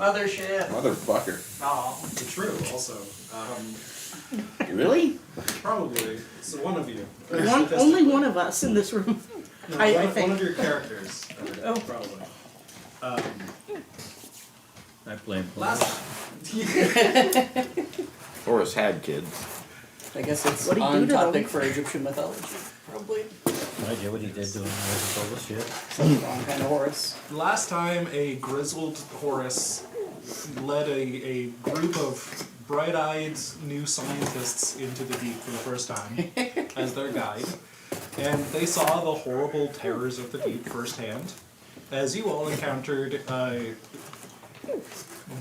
Mothership. Motherfucker. Oh. It's true, also. Really? Probably. So one of you. Only one of us in this room. No, I one think. of your characters. Oh. Probably. I blame Last. Horus had kids. I guess it's What'd he do on to topic them? for Egyptian mythology. Probably. No idea what he did to him. He told us shit. Some wrong kind of Horus. Last time, a grizzled Horus led a group of bright-eyed new scientists into the deep for the first time as their guide, and they saw the horrible terrors of the deep firsthand. As you all encountered,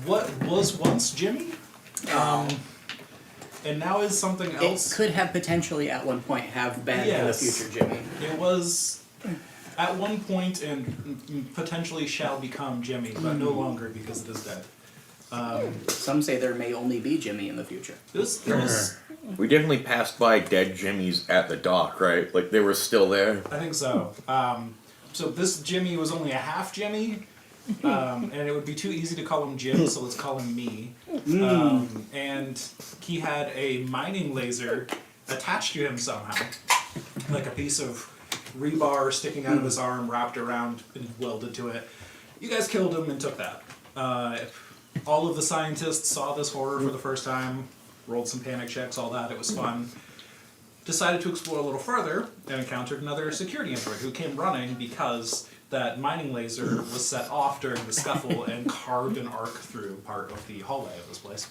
what was once Jimmy, and now is something It else. could have potentially at one point have been Yes. the future Jimmy. It was at one point and potentially shall become Jimmy, but no longer because it is dead. Some say there may only be Jimmy in the future. It was We definitely passed by dead Jimmys at the dock, right? Like they were still there. I think so. So this Jimmy was only a half Jimmy, and it would be too easy to call him Jim, so let's call him me. And he had a mining laser attached to him somehow, like a piece of rebar sticking out of his arm, wrapped around and welded to it. You guys killed him and took that. All of the scientists saw this horror for the first time, rolled some panic checks, all that. It was fun. Decided to explore a little further and encountered another security android who came running because that mining laser was set off during the scuffle and carved an arc through part of the hallway of this place.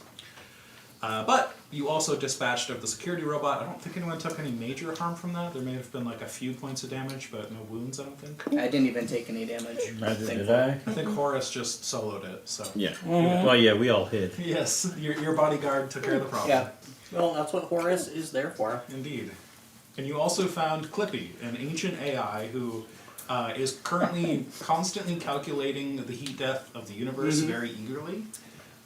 But you also dispatched of the security robot. I don't think anyone took any major harm from that. There may have been like a few points of damage, but no wounds, I don't think. I didn't even take any damage. Neither did thankfully. I. I think Horus just soloed it, so. Yeah. Well, yeah, we all hid. Yes, your bodyguard took care of the problem. Yeah. Well, that's what Horus is there for. Indeed. And you also found Clippy, an ancient AI who is currently constantly calculating the heat death of the universe very eagerly,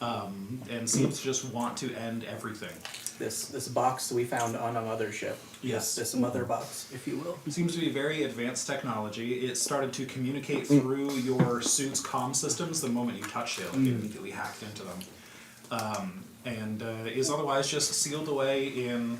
and seems to just want to end everything. This box we found on a mothership. Yes. This mother box, if you will. It seems to be very advanced technology. It started to communicate through your suit's comm systems the moment you touched it. Like it immediately hacked into them. And is otherwise just sealed away in...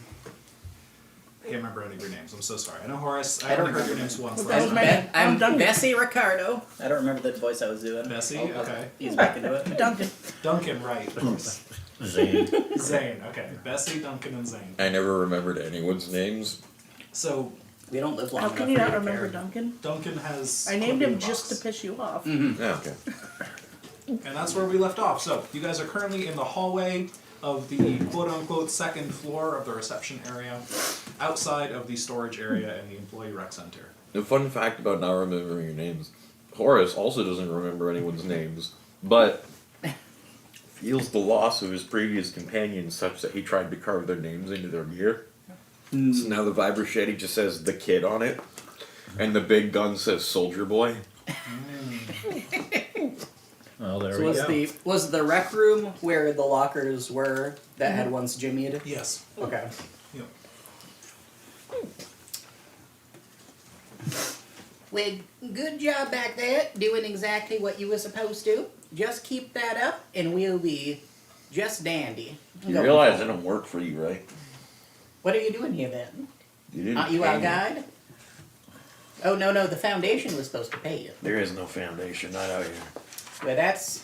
I can't remember any of your names. I'm so sorry. I know Horace. I only heard your names once That was last my time. name. I'm Duncan. Bessie Ricardo. I don't remember the voice I was doing. Bessie? I'll Okay. ease back into it. Duncan. Duncan, right. Of course. Zane. Zane, okay. Bessie, Duncan, and Zane. I never remembered anyone's names. So, We don't live long How enough can you for not to remember care. Duncan? Duncan has... I named Clippy in him the just to box. piss you off. Yeah, okay. And that's where we left off. So, you guys are currently in the hallway of the quote-unquote second floor of the reception area, outside of the storage area and the employee rec center. The fun fact about not remembering your names, Horus also doesn't remember anyone's names, but feels the loss of his previous companions such that he tried to carve their names into their gear. So now the vibrochetti just says the kid on it, and the big gun says soldier boy. Well, there So we go. was the rec room where the lockers were that had once Jimmy'd? Yes. Okay. Yep. Well, good job back there, doing exactly what you were supposed to. Just keep that up, and we'll be just dandy. You realize I don't work for you, right? What are you doing here then? You didn't Aren't you pay our me. guide? Oh, no, the foundation was supposed to pay you. There is no foundation, not out here. Well, that's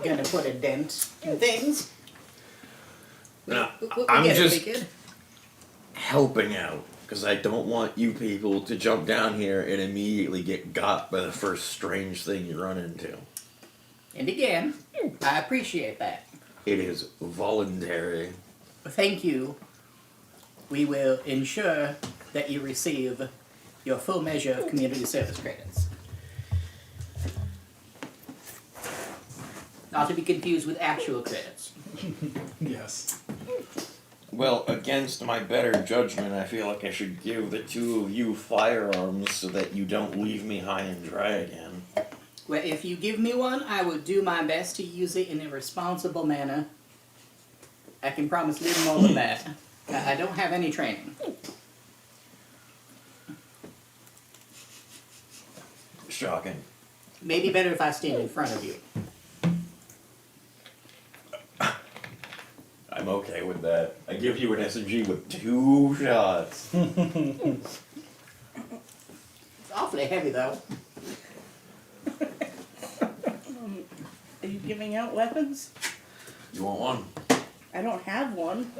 gonna put a dent in things. No, We I'm get it, just big kid. helping out, because I don't want you people to jump down here and immediately get got by the first strange thing you run into. And again, I appreciate that. It is voluntary. Thank you. We will ensure that you receive your full measure of community service credits. Not to be confused with actual credits. Yes. Well, against my better judgment, I feel like I should give the two of you firearms so that you don't leave me high and dry again. Well, if you give me one, I will do my best to use it in a responsible manner. I can promise little more than that. I don't have any training. Shocking. Maybe better if I stand in front of you. I'm okay with that. I give you an SMG with 2 shots. It's awfully heavy though. Are you giving out weapons? You want one? I don't have one.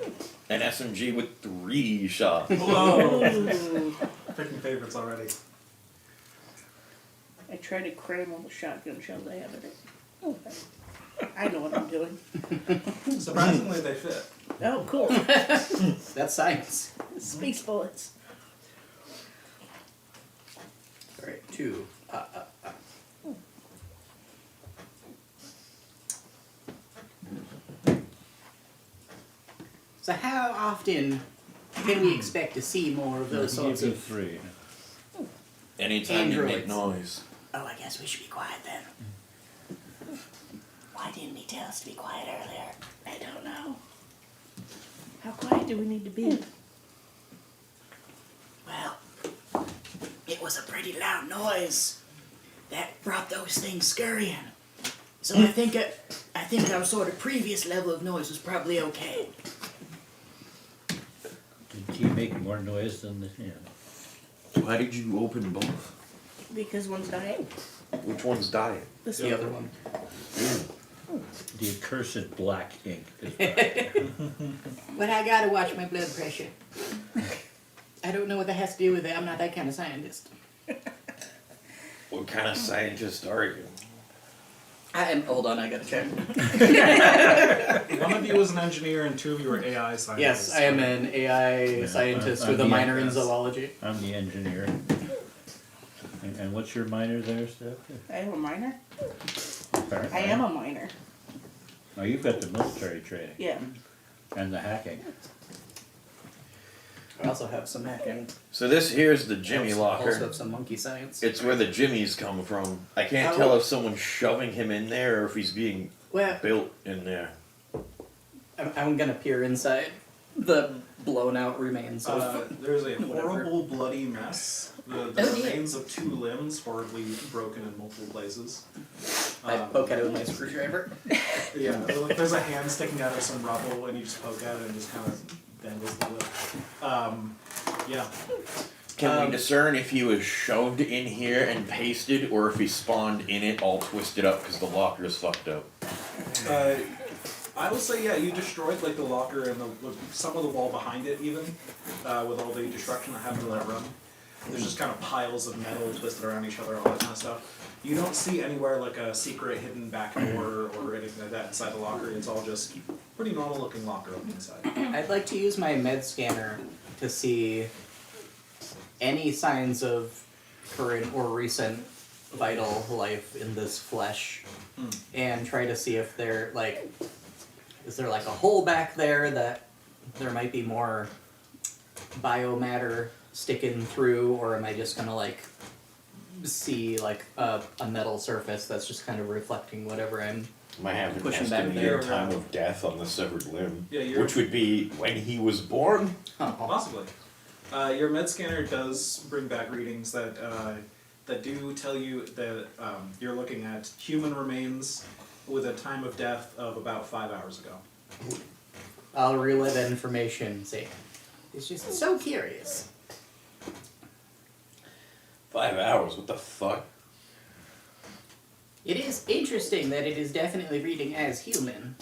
An SMG with 3 shots. Whoa! Ooh. Picking favorites already. I try to cram all the shotgun shells I have in it. Oh, I know what I'm doing. Surprisingly, they fit. Oh, cool. That's science. Space bullets. Alright, 2. So how often can we expect to see more of those I'll sorts give you of... 3. Anytime you make Androids. noise. Oh, I guess we should be quiet then. Why didn't he tell us to be quiet earlier? I don't know. How quiet do we need to be? Well, it was a pretty loud noise that brought those things scurrying. So I think our sort of previous level of noise was probably okay. Did he make more noise than the, Why did you open both? Because one's dying. Which one's dying? This The other one. the accursed black ink is dying. But I gotta watch my blood pressure. I don't know what that has to do with it. I'm not that kind of scientist. What kind of scientist are you? I am. Hold on, I gotta check. One of you is an engineer and 2 of you are AI scientists. Yes, I am an AI scientist with a I'm the minor in yes. zoology. I'm the engineer. And what's your minor there, Steph? I am a minor. Apparently. I am a minor. Oh, you've got the military training Yeah. and the hacking. I also have some hacking. So this here's the Jimmy I locker. also have some monkey science. It's where the Jimmies come from. I can't Oh. tell if someone's shoving him in there or if he's being Well, built in there. I'm gonna peer inside the blown out remains of. There's a Whatever. horrible bloody mess. The Oh, yeah. remains of 2 limbs horribly broken in multiple places. I poke at it with my screwdriver. Yeah, like there's a hand sticking out of some rubble and you just poke at it and just kind of dangles the lip. Yeah. Can we discern if he was shoved in here and pasted or if he spawned in it all twisted up because the locker is fucked up? I will say, yeah, you destroyed like the locker and some of the wall behind it even, with all the destruction that happened in that room. There's just kind of piles of metal twisted around each other, all that kind of stuff. You don't see anywhere like a secret hidden back door or anything like that inside the locker. It's all just pretty normal looking locker on the inside. I'd like to use my med scanner to see any signs of current or recent vital life in this flesh, and try to see if there is there like a hole back there that there might be more biomatter sticking through, or am I just gonna like see like a metal surface that's just kind of reflecting whatever I'm Might have an Pushing back estimated there. time of death on the severed limb, Yeah, you're- which would be when he was born. Possibly. Your med scanner does bring back readings that do tell you that you're looking at human remains with a time of death of about 5 hours ago. I'll relay that information and say, it's just so curious. 5 hours, what the fuck? It is interesting that it is definitely reading as human.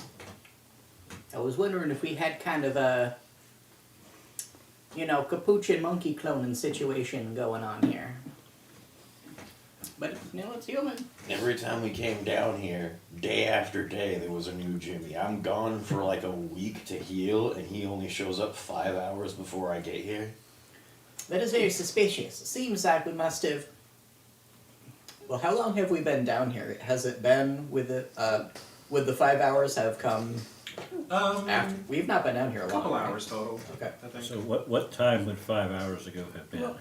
I was wondering if we had kind of a, capuchin monkey cloning situation going on here. But, it's human. Every time we came down here, day after day, there was a new Jimmy. I'm gone for like a week to heal, and he only shows up 5 hours before I get here. That is very suspicious. It seems like we must have... Well, how long have we been down here? Has it been with the 5 hours have come after? We've not been down here a A long couple right? hours total, Okay. I think. So what time would 5 hours ago have been?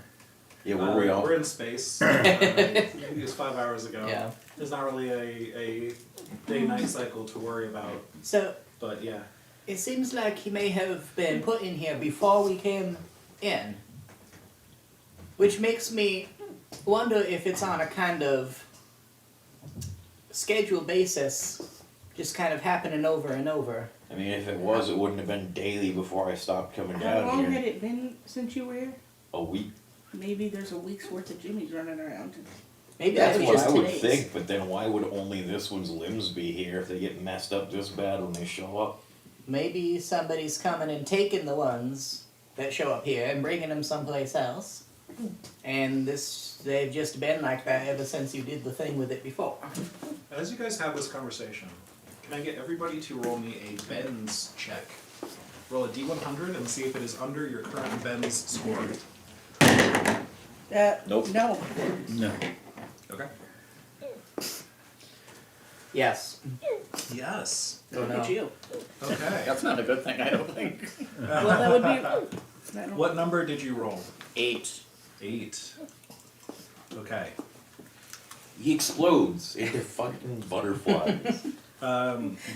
Yeah, were we all? We're in space. It was 5 hours ago. Yeah. There's not really a day-night cycle to worry about, So, but yeah. it seems like he may have been put in here before we came in. Which makes me wonder if it's on a kind of schedule basis. just kind of happening over and over. I mean, if it was, it wouldn't have been daily before I stopped coming How down long here. had it been since you were here? A week. Maybe there's a week's worth of Jimmys running around. Maybe That's that was what just I would today's. think, but then why would only this one's limbs be here if they get messed up this bad when they show up? Maybe somebody's coming and taking the ones that show up here and bringing them someplace else. And they've just been like that ever since you did the thing with it before. As you guys have this conversation, can I get everybody to roll me a bends check? Roll a d100 and see if it is under your current bends score. Nope. No. No. Okay. Yes. Yes. Oh, Look no. at you. Okay. That's not a good thing, I don't think. Well, that would be. That'll- What number did you roll? 8. 8. Okay. He explodes into fucking butterflies. I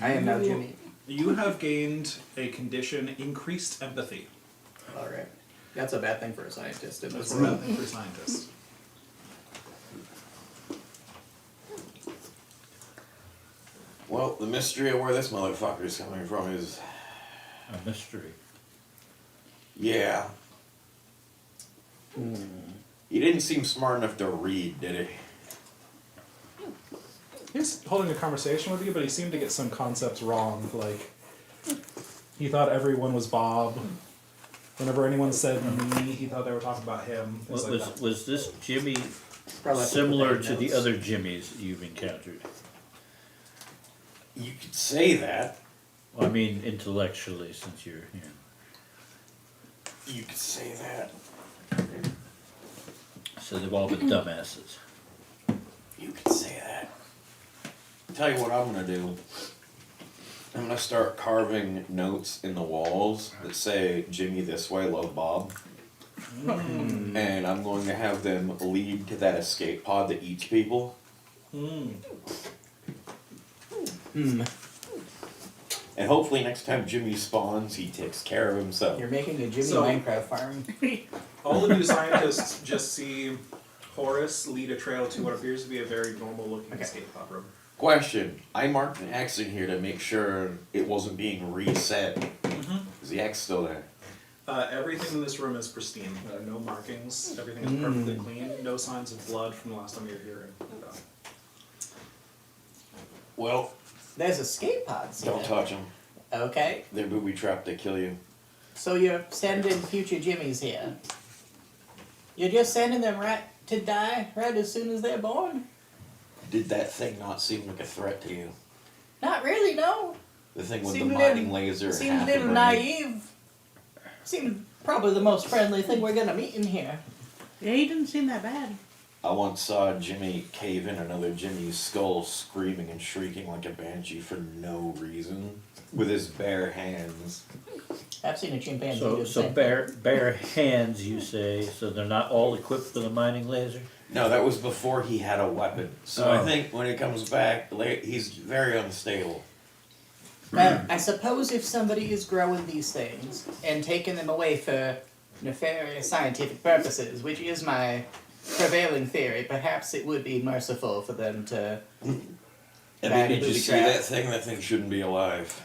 am now you- Jimmy. You have gained a condition, increased empathy. Alright. That's a bad thing for a scientist in That's this a bad world. thing for scientists. Well, the mystery of where this motherfucker's coming from is, A mystery. yeah. He didn't seem smart enough to read, did he? He's holding a conversation with you, but he seemed to get some concepts wrong. Like, he thought everyone was Bob. Whenever anyone said me, he thought they were talking about him. Things like that. Was this Jimmy Probably similar put that to in the notes. other Jimmys you've encountered? You could say that. Well, I mean, intellectually, since you're here. You could say that. So they've all been dumbasses. You could say that. Tell you what I'm gonna do. I'm gonna start carving notes in the walls that say Jimmy this way, love Bob. And I'm going to have them lead to that escape pod that eats people. And hopefully next time Jimmy spawns, he takes care of himself. You're making a Jimmy So- Minecraft farm. All of you scientists just see Horace lead a trail to what appears to be a very normal looking Okay. escape pod room. Question. I marked an X in here to make sure it wasn't being reset. Is the X still there? Everything in this room is pristine. There are no markings. Everything is perfectly clean. No signs of blood from the last time you were here. Well, There's escape pods here. don't touch them. Okay. They're booby trapped to kill you. So you're sending future Jimmys here. You're just sending them right to die right as soon as they're born? Did that thing not seem like a threat to you? Not really, no. The thing with Seemed the a mining little- laser and Seemed half a the little brain. naive. Seemed probably the most friendly thing we're gonna meet in here. Yeah, he didn't seem that bad. I once saw Jimmy cave in another Jimmy's skull, screaming and shrieking like a banshee for no reason, with his bare hands. I've seen a chimpanzee do So, the so same. bare hands, you say, so they're not all equipped with a mining laser? No, that was before he had a weapon. So I Oh. think when he comes back, he's very unstable. I suppose if somebody is growing these things and taking them away for nefarious scientific purposes, which is my prevailing theory, perhaps it would be merciful for them to. I mean, Bad did you booby see trap. that thing? That thing shouldn't be alive.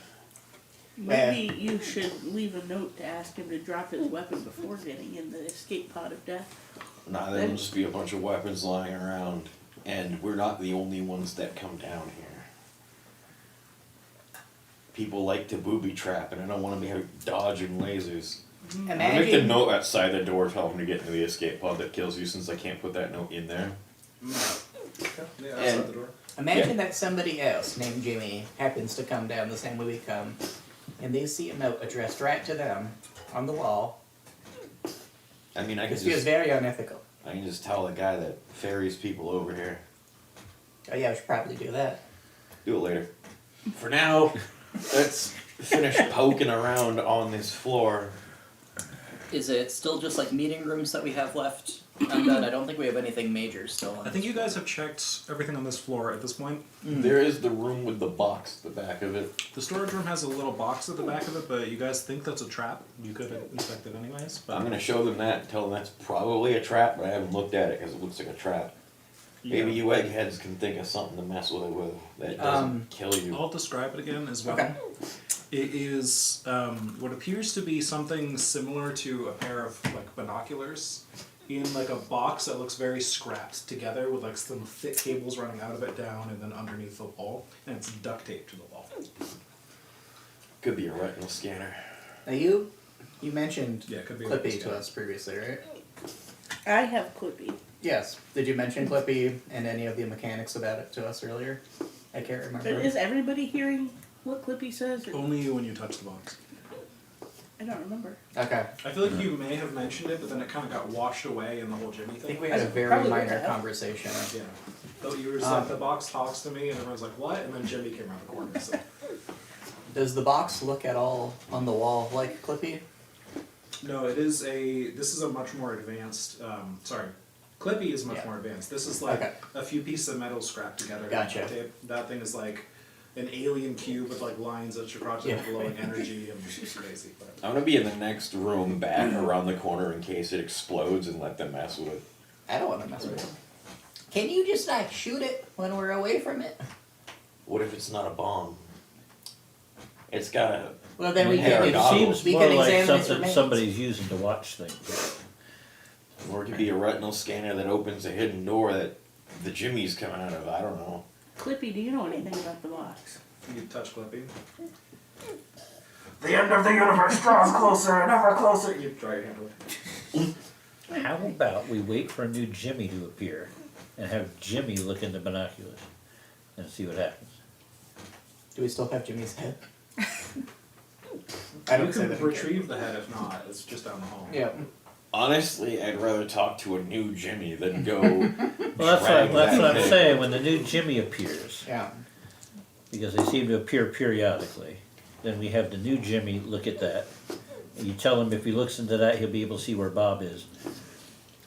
Maybe you should leave a note to ask him to drop his weapon before getting in the escape pod of death. Nah, there'll just be a bunch of weapons lying around, and we're not the only ones that come down here. People like to booby trap, and I don't want to be out dodging lasers. I'll make a Imagine, note outside the door telling him to get into the escape pod that kills you, since I can't put that note in there. Yeah, outside And- the door. imagine that somebody else named Jimmy happens to come down the same way we come, and they see a note addressed right to them on the wall. I mean, This feels very unethical. I can just tell the guy that ferries people over here. Oh yeah, we should probably do that. Do it later. For now, let's finish poking around on this floor. Is it still just like meeting rooms that we have left undone? I don't think we have anything major still. I think you guys have checked everything on this floor at this point. There is the room with the box at the back of it. The storage room has a little box at the back of it, but you guys think that's a trap. You could inspect it anyways. But I'm gonna show them that and tell them that's probably a trap, but I haven't looked at it because it looks like a trap. Maybe you eggheads can think of something to mess with that doesn't kill you. I'll describe it again as well. Okay. It is what appears to be something similar to a pair of like binoculars in like a box that looks very scrapped together with like some thick cables running out of it down and then underneath the wall, and it's duct taped to the wall. Could be a retinal scanner. Now you mentioned Yeah, it could be a Clippy retinal to scanner. us previously, right? I have Clippy. Yes. Did you mention Clippy and any of the mechanics about it to us earlier? I can't remember. But is everybody hearing what Clippy says? Or Only when you touch the box. I don't remember. Okay. I feel like you may have mentioned it, but then it kind of got washed away in the whole Jimmy I thing. think we had a very Probably would minor have. conversation. Yeah. So you were just like, the box talks to me, and everyone's like, what? And then Jimmy came around the corner. So. Does the box look at all on the wall like Clippy? No, this is a much more advanced, Clippy is much Yeah. more advanced. This is like Okay. a few pieces of metal scrapped together. Gotcha. That thing is like an alien cube with like lines that you're across Yeah. glowing energy, and it's crazy. But I'm gonna be in the next room back around the corner in case it explodes and let them mess with it. I don't want to mess with it. Can you just like shoot it when we're away from it? What if it's not a bomb? It's got a. Well, then we Hey, can. our It goggles. seems We more can like examine its something remains. somebody's using to watch things. Or it could be a retinal scanner that opens a hidden door that the Jimmy's coming out of. I don't know. Clippy, do you know anything about the box? you touch Clippy. The end of the universe draws closer and ever closer. You try your hand away. How about we wait for a new Jimmy to appear and have Jimmy look in the binoculars and see what happens? Do we still have Jimmy's head? I don't You say can that. retrieve the head if not. It's just down the hall. Yeah. Honestly, I'd rather talk to a new Jimmy than go. Well, drag that's that what I'm thing. saying. When the new Jimmy appears, Yeah. because they seem to appear periodically, then we have the new Jimmy look at that. You tell him if he looks into that, he'll be able to see where Bob is,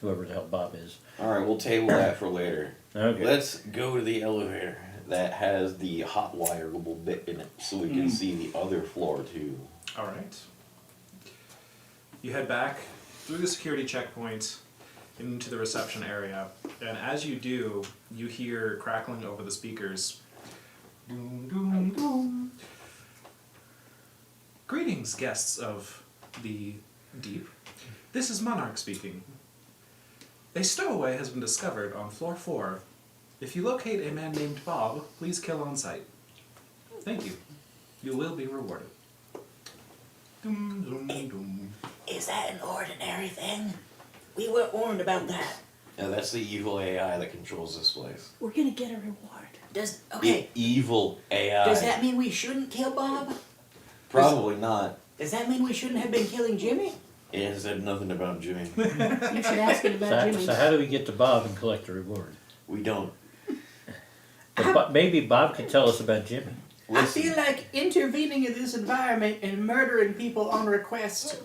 whoever the hell Bob is. Alright, we'll table that for later. Okay. Let's go to the elevator that has the hot wireable bit in it so we can see the other floor too. All right. You head back through the security checkpoint into the reception area, and as you do, you hear crackling over the speakers. Doom, doom, doom. Greetings, guests of the deep. This is Monarch speaking. A stowaway has been discovered on floor 4. If you locate a man named Bob, please kill on sight. Thank you. You will be rewarded. Doom, doom, doom. Is that an ordinary thing? We weren't warned about that. Now that's the evil AI that controls this place. We're gonna get a reward. Does Evil AI. Does that mean we shouldn't kill Bob? Probably not. Does that mean we shouldn't have been killing Jimmy? It has said nothing about Jimmy. You should ask him about Jimmy. So how do we get to Bob and collect the reward? We don't. But maybe Bob could tell us about Jimmy. I feel like intervening in this environment and murdering people on request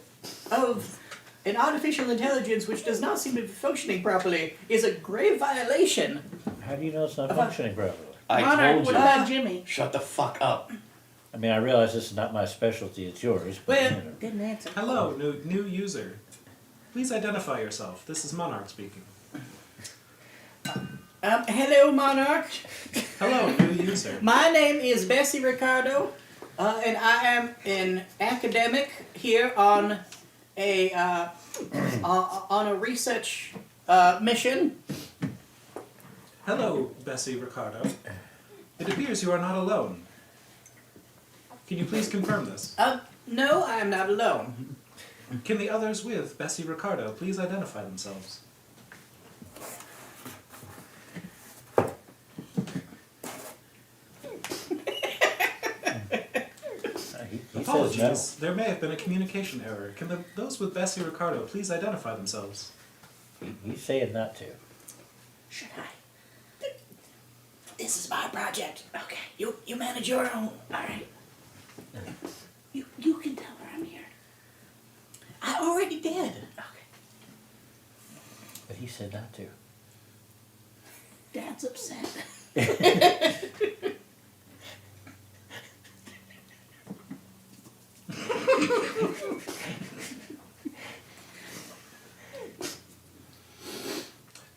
of an artificial intelligence which does not seem to be functioning properly is a grave violation. How do you know it's not About- functioning properly? I Monarch, told what you. about Jimmy? Shut the fuck up. I mean, I realize this is not my specialty; it's yours. But, Well- you know. Didn't answer. Hello, new user. Please identify yourself. This is Monarch speaking. Hello, Monarch. Hello, new user. My name is Bessie Ricardo, and I am an academic here on a research mission. Hello, Bessie Ricardo. It appears you are not alone. Can you please confirm this? No, I am not alone. Can the others with Bessie Ricardo please identify themselves? He says Apologies. There may have been a communication error. Can those with Bessie Ricardo please identify themselves? no. He's saying not to. Should I? This is my project. Okay. You manage your own. All right. You can tell her I'm here. I already did. Okay. But he said not to. Dad's upset.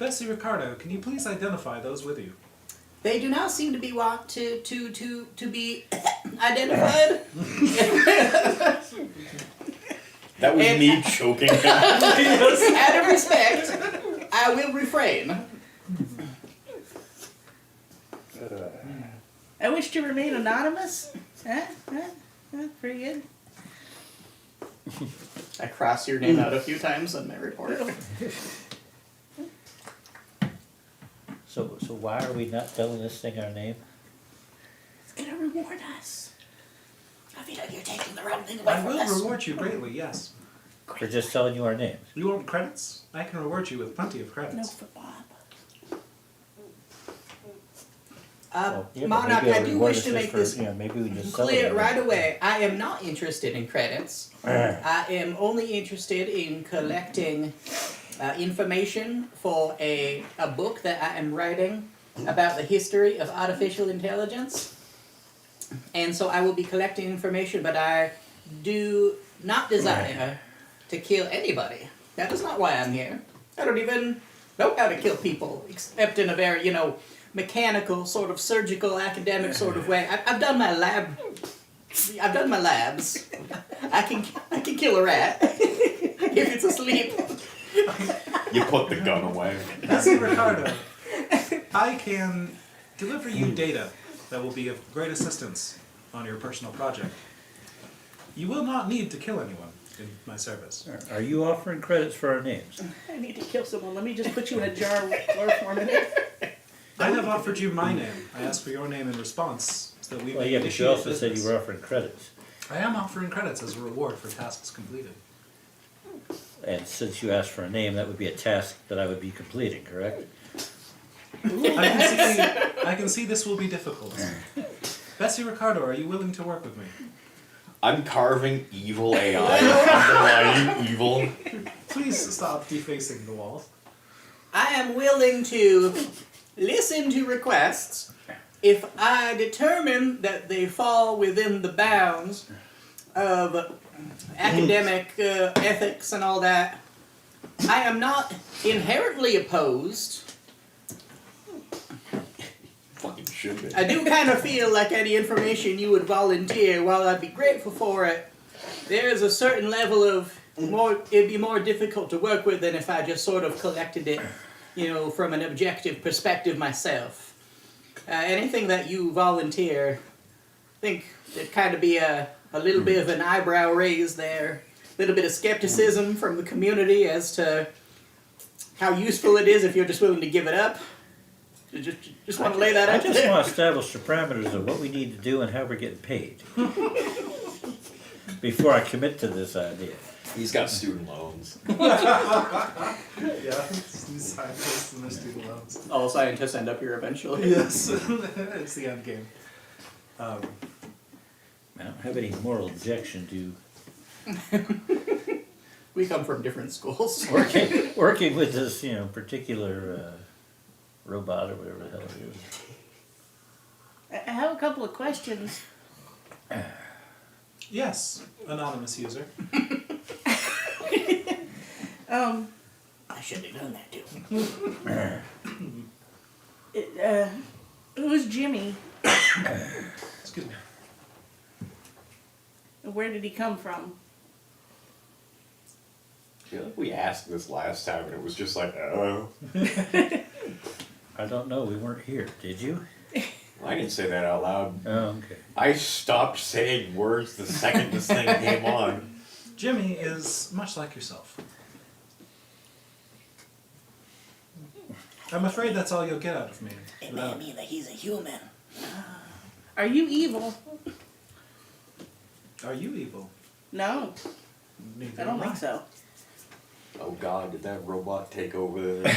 Bessie Ricardo, can you please identify those with you? They do not seem to be to be identified. That was And- me choking. Out of respect, I will refrain. I wish to remain anonymous. Pretty good. I cross your name out a few times on my report. So why are we not telling this thing our name? It's gonna reward us. I feel like you're taking the wrong thing away I from will us. reward you greatly, yes. For just telling you our names? You want credits? I can reward you with plenty of No credits. for Bob. Well, yeah, but Monarch, maybe I a do reward wish is to just make for, this you know, maybe we just sell clear it. right away. I am not interested in credits. I am only interested in collecting information for a book that I am writing about the history of artificial intelligence. And so I will be collecting information, but I do not desire to kill anybody. That is not why I'm here. I don't even know how to kill people, except in a very, mechanical, sort of surgical, academic sort of way. I've done my lab. I've done my labs. I can kill a rat if it's asleep. You put the gun away. Bessie Ricardo, I can deliver you data that will be of great assistance on your personal project. You will not need to kill anyone in my service. Are you offering credits for our names? I need to kill someone. Let me just put you in a jar with chloroform in it. I have offered you my name. I asked for your name in response so that we Well, may yeah, but you initiate also said you business. were offering credits. I am offering credits as a reward for tasks completed. And since you asked for a name, that would be a task that I would be completing, correct? I can see this will be difficult. Bessie Ricardo, are you willing to work with me? I'm carving evil AI, underlining evil. Please stop defacing the walls. I am willing to listen to requests if I determine that they fall within the bounds of academic ethics and all that. I am not inherently opposed. Fucking should be. I do kind of feel like any information you would volunteer, while I'd be grateful for it, there's a certain level of it'd be more difficult to work with than if I just sort of collected it, from an objective perspective myself. Anything that you volunteer, I think there'd kind of be a little bit of an eyebrow raise there, a little bit of skepticism from the community as to how useful it is if you're just willing to give it up. Just want to lay that I out just there. want to establish the parameters of what we need to do and how we're getting paid. Before I commit to this idea. He's got student loans. Yeah, these scientists and their student loans. All scientists end up here eventually. Yes, it's the end game. I don't have any moral objection to We come from different schools. working with this, particular robot or whatever the hell it is. I have a couple of questions. Yes, anonymous user. I should have done that too. Who's Jimmy? Excuse me. Where did he come from? I feel like we asked this last time and it was just like, I don't know, we weren't here, did you? I didn't say that out loud. Oh, okay. I stopped saying words the second this thing came on. Jimmy is much like yourself. I'm afraid that's all you'll get out of me. It may mean that he's a human. Are you evil? Are you evil? No, Neither I don't am think so. Oh God, did that robot take over the...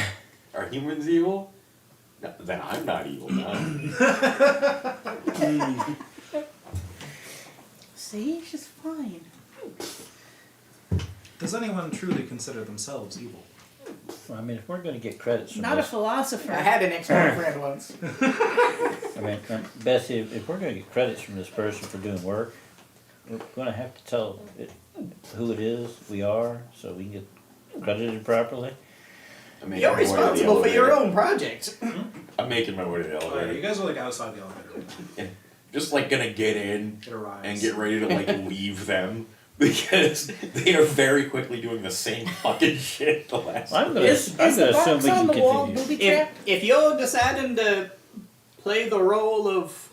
Are humans evil? No, then I'm not evil now. See, she's fine. Does anyone truly consider themselves evil? Well, I mean, if we're going to get credits from Not a this, philosopher. I had an ex-boyfriend once. I mean, Bessie, if we're going to get credits from this person for doing work, we're going to have to tell it who it is, we are, so we can get credited properly. I'm making You're my way to the responsible for your elevator. own project. I'm making my way to the Oh, yeah, elevator. you guys are like outside the elevator. Just like gonna get in It arrives. and get ready to like leave them because they are very quickly doing the same fucking shit the last I'm gonna, Is I'm the gonna assume box we on can the wall continue. booby trapped? If you're deciding to play the role of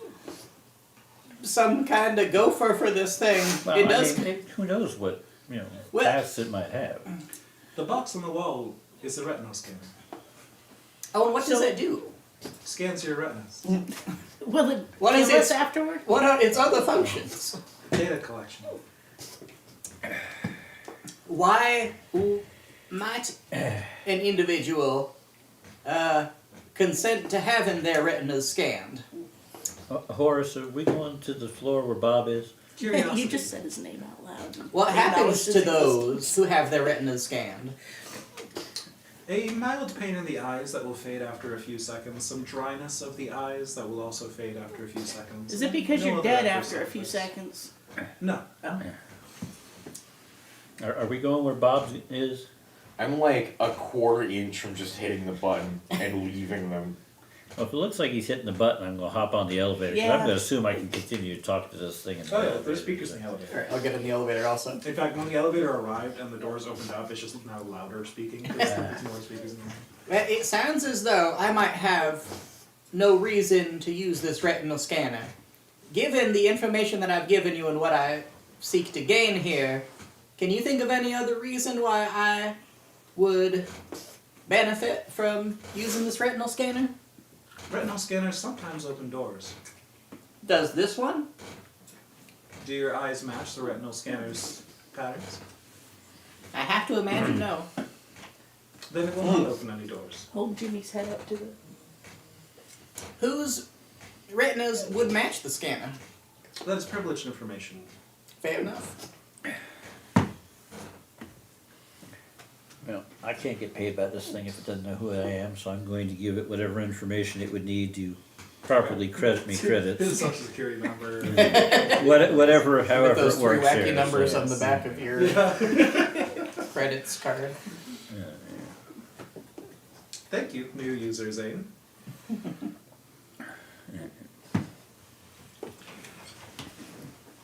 some kind of gopher for this thing, Well, it does. who knows what, Well- paths it might have. The box on the wall is a retinal scanner. Oh, and what does So- that do? Scans your retinas. Will it What kill is us it? afterward? What are its other functions? Data collection. Why might an individual consent to having their retinas scanned? Horace, are we going to the floor where Bob is? Curiosity. You just said his name out loud. What Acknowledged happens his to existence. those who have their retinas scanned? A mild pain in the eyes that will fade after a few seconds. Some dryness of the eyes that will also fade after a few seconds. Is it because No you're other dead adverse after a few effects. seconds? No. Oh. Are we going where Bob is? I'm like a quarter inch from just hitting the button and leaving them. Well, if it looks like he's hitting the button, I'm gonna hop on the elevator. 'Cause Yeah. I'm gonna assume I can continue to talk to this thing in the Oh yeah, elevator. there's speakers in the elevator. Alright, I'll get in the elevator also. In fact, when the elevator arrived and the doors opened up, it's just now louder speaking. There's more speakers in there. Well, it sounds as though I might have no reason to use this retinal scanner. Given the information that I've given you and what I seek to gain here, can you think of any other reason why I would benefit from using this retinal scanner? Retinal scanners sometimes open doors. Does this one? Do your eyes match the retinal scanner's patterns? I have to imagine no. Then it will not open any doors. Hold Jimmy's head up to the. Whose retinas would match the scanner? That is privileged information. Fair enough. Well, I can't get paid by this thing if it doesn't know who I am, so I'm going to give it whatever information it would need to properly credit me His credits. social security number. Whatever, With however those it three works wacky here, numbers so- on the back of your credits card. Thank you, new user Zane.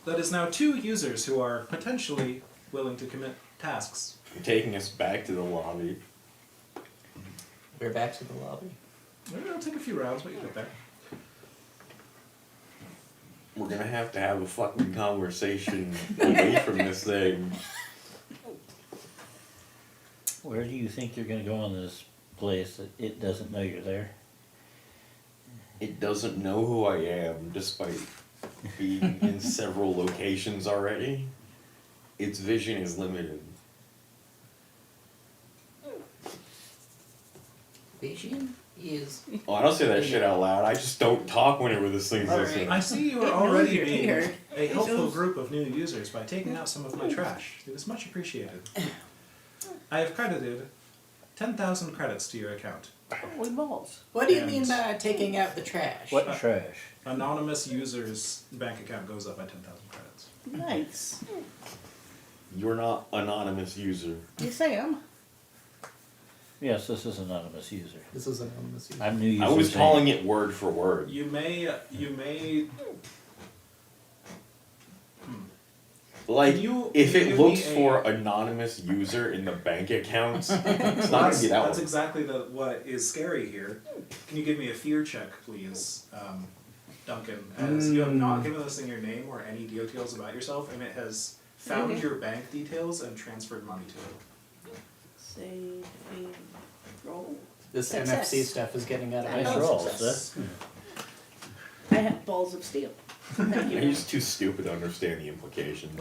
That is now 2 users who are potentially willing to commit tasks. Taking us back to the lobby. We're back to the lobby. It'll take a few rounds, but you get there. We're gonna have to have a fucking conversation away from this thing. Where do you think you're gonna go in this place that it doesn't know you're there? It doesn't know who I am, despite being in several locations already. Its vision is limited. Vision is. Oh, I don't say that shit out loud. I just don't talk whenever this thing's Alright. listening. I see you are It knows already you're being here. a It helpful knows- group of new users by taking out some of my trash. It is much appreciated. I have credited 10,000 credits to your account. Holy balls. What do you And- mean by taking out the trash? What trash? Anonymous users' bank account goes up by 10,000 credits. Nice. You're not anonymous user. Yes, I am. Yes, this is anonymous user. This is anonymous. I'm new user. I was Zane. calling it word for word. You may Like, You- if you it give looks me a- for anonymous user in the bank accounts, it's not gonna get out. That's exactly what is scary here. Can you give me a fear check, please, Duncan? As you have not given this thing your name or any details about yourself, and it has found Okay. your bank details and transferred money to it. Save, roll. This Success. NFC stuff is getting out of Nice hand. rolls, Success. huh? I have balls of steel. Thank You're you. just too stupid to understand the implications.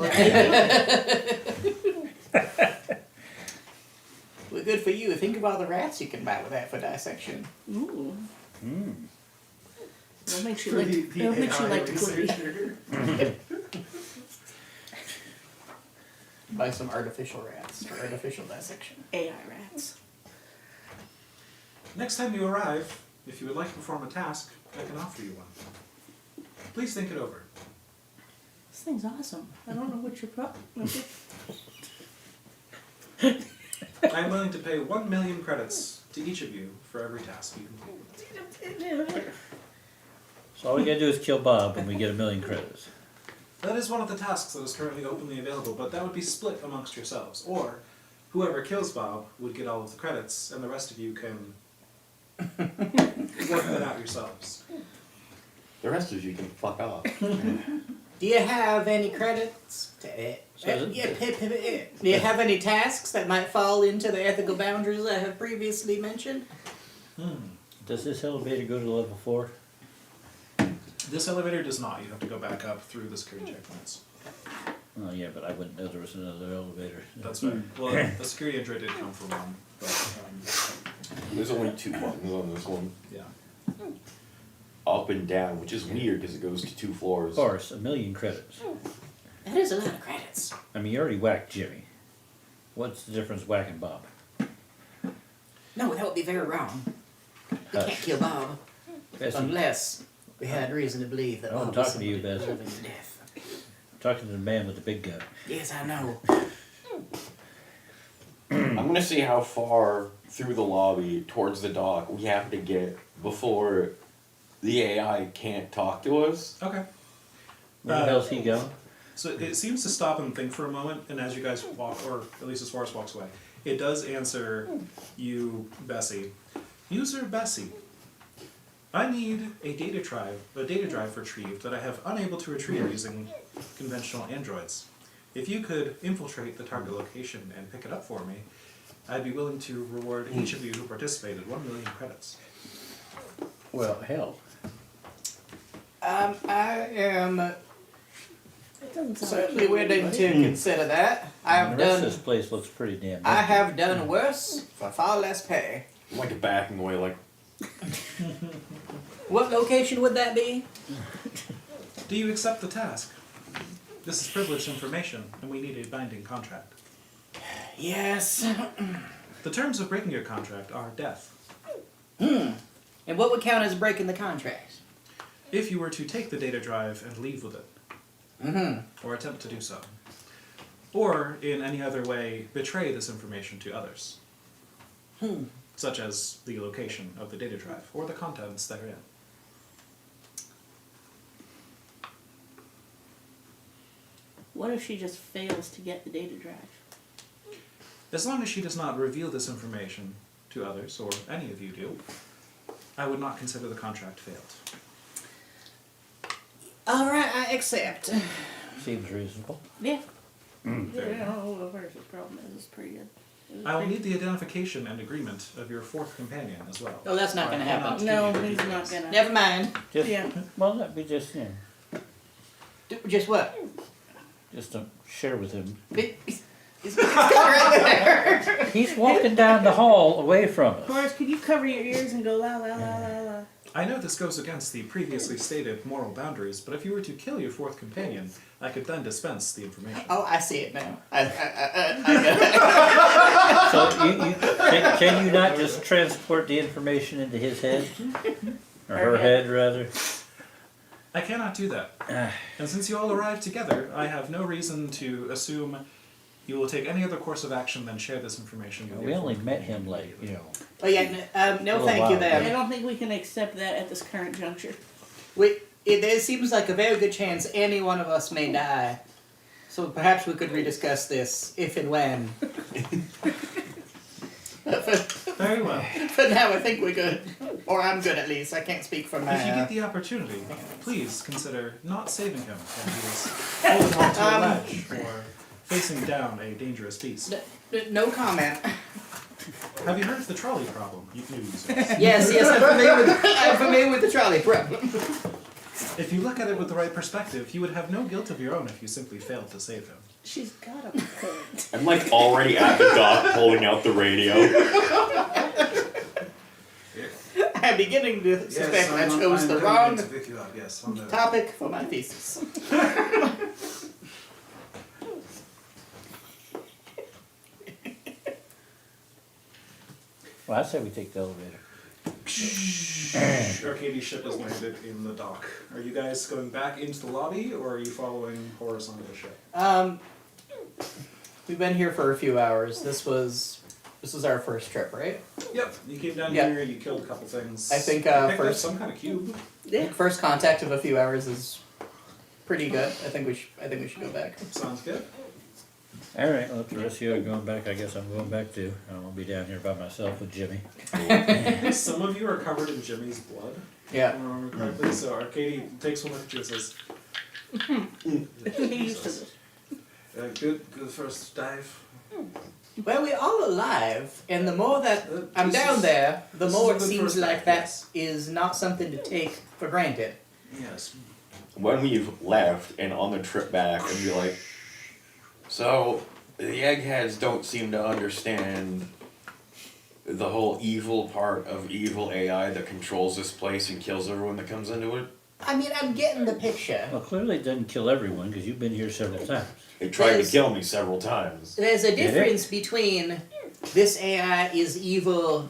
Well, good for you. Think of all the rats you can buy with that for dissection. Ooh. Mm. That makes you like. That makes you like to cookie. Buy some artificial rats for artificial dissection. AI rats. Next time you arrive, if you would like to perform a task, I can offer you one. Please think it over. This thing's awesome. I don't know what your problem. I am willing to pay 1 million credits to each of you for every task you complete. So all we gotta do is kill Bob and we get 1,000,000 credits. That is one of the tasks that is currently openly available, but that would be split amongst yourselves. Or whoever kills Bob would get all of the credits, and the rest of you can work that out yourselves. The rest of you can fuck off. Do you have any credits? Do you have any tasks that might fall into the ethical boundaries I have previously mentioned? Does this elevator go to level 4? This elevator does not. You have to go back up through the security checkpoints. Oh yeah, but I wouldn't know there was another elevator. That's right. Well, the security entry did come from one, but There's only 2 buttons on this one. yeah. Up and down, which is weird because it goes to 2 floors. Of course, 1,000,000 credits. That is a lot of credits. I mean, you already whacked Jimmy. What's the difference whacking Bob? No, that would be very wrong. We can't kill Bob Bessie, unless we had reason to believe that Oh, I'm Bob was talking to you, someone Bessie. deserving of death. talking to the man with the big gun. Yes, I know. I'm gonna see how far through the lobby towards the dock we have to get before the AI can't talk to us. Okay. Where the hell's he going? So it seems to stop and think for a moment, and as you guys walk, or at least as Forrest walks away, it does answer you, Bessie. User Bessie, I need a data drive retrieved that I have unable to retrieve using conventional androids. If you could infiltrate the target location and pick it up for me, I'd be willing to reward each of you who participated 1,000,000 credits. Well, hell. I am It doesn't sound certainly like willing to consider that. I have the rest of done. this place looks pretty damn I empty. have done worse for far less pay. I'm like backing away, like, What location would that be? Do you accept the task? This is privileged information, and we need a binding contract. Yes. The terms of breaking your contract are death. And what would count as breaking the contract? If you were to take the data drive and leave with it, or attempt to do so, or in any other way betray this information to others, such as the location of the data drive or the contents therein. What if she just fails to get the data drive? As long as she does not reveal this information to others, or any of you do, I would not consider the contract failed. All right, I accept. Seems reasonable. Yeah. Yeah, I don't know what the problem is. It's pretty good. I will need the identification and agreement of your fourth companion as well. Oh, that's not Or I gonna cannot happen. No, give you he's the not details. gonna. Never mind. Just, Yeah. well, that'd be just, you know, Just what? just to share with him. He's right there. He's walking down the hall away from us. Horace, could you cover your ears and go la la la la la? I know this goes against the previously stated moral boundaries, but if you were to kill your fourth companion, I could then dispense the information. Oh, I see it now. I get it. So can you not just transport the information into his head? Or her head, rather? I cannot do that. And since you all arrived together, I have no reason to assume you will take any other course of action than share this information with We your only fourth met companion him like, immediately. you know. Oh yeah, no, Oh, thank wow. you. I Then don't think we can accept that at this current juncture. there seems like a very good chance any one of us may die. So perhaps we could rediscuss this if and when. Very well. But now I think we're good, or I'm good at least. I can't speak for my. If you get the opportunity, please consider not saving him when he is holding onto a ledge or facing down a dangerous beast. No comment. Have you heard of the trolley problem? You knew users. Yes, I'm familiar with the trolley problem. If you look at it with the right perspective, you would have no guilt of your own if you simply failed to save him. She's got a point. I'm like already at the dock pulling out the radio. I'm beginning to suspect I chose the wrong Yes, on the topic for my thesis. Well, I say we take the elevator. Arcadie's ship has landed in the dock. Are you guys going back into the lobby, or are you following Horace onto the ship? We've been here for a few hours. This This is our first trip, right? Yep, you came down Yeah. here, you killed a couple things. I think, You picked up first- some kind of cube. Yeah. First contact of a few hours is pretty good. I think we should go back. Sounds good. Alright, well, if the rest of you are going back, I guess I'm going back too. I won't be down here by myself with Jimmy. Some of you are covered in Jimmy's blood, if I Yeah. remember correctly. So Arcady takes one look at you and says, Used to this. good first dive. Well, we're all alive, and the more that I'm This down is- there, the this more is it a good seems first like step, that yes. is not something to take for granted. Yes. When we've left and on the trip back, and be like, so the eggheads don't seem to understand the whole evil part of evil AI that controls this place and kills everyone that comes into it. I mean, I'm getting the picture. Well, clearly it doesn't kill everyone, because you've been here several times. It tried There's- to kill me several times. There's a Did it? difference between this AI is evil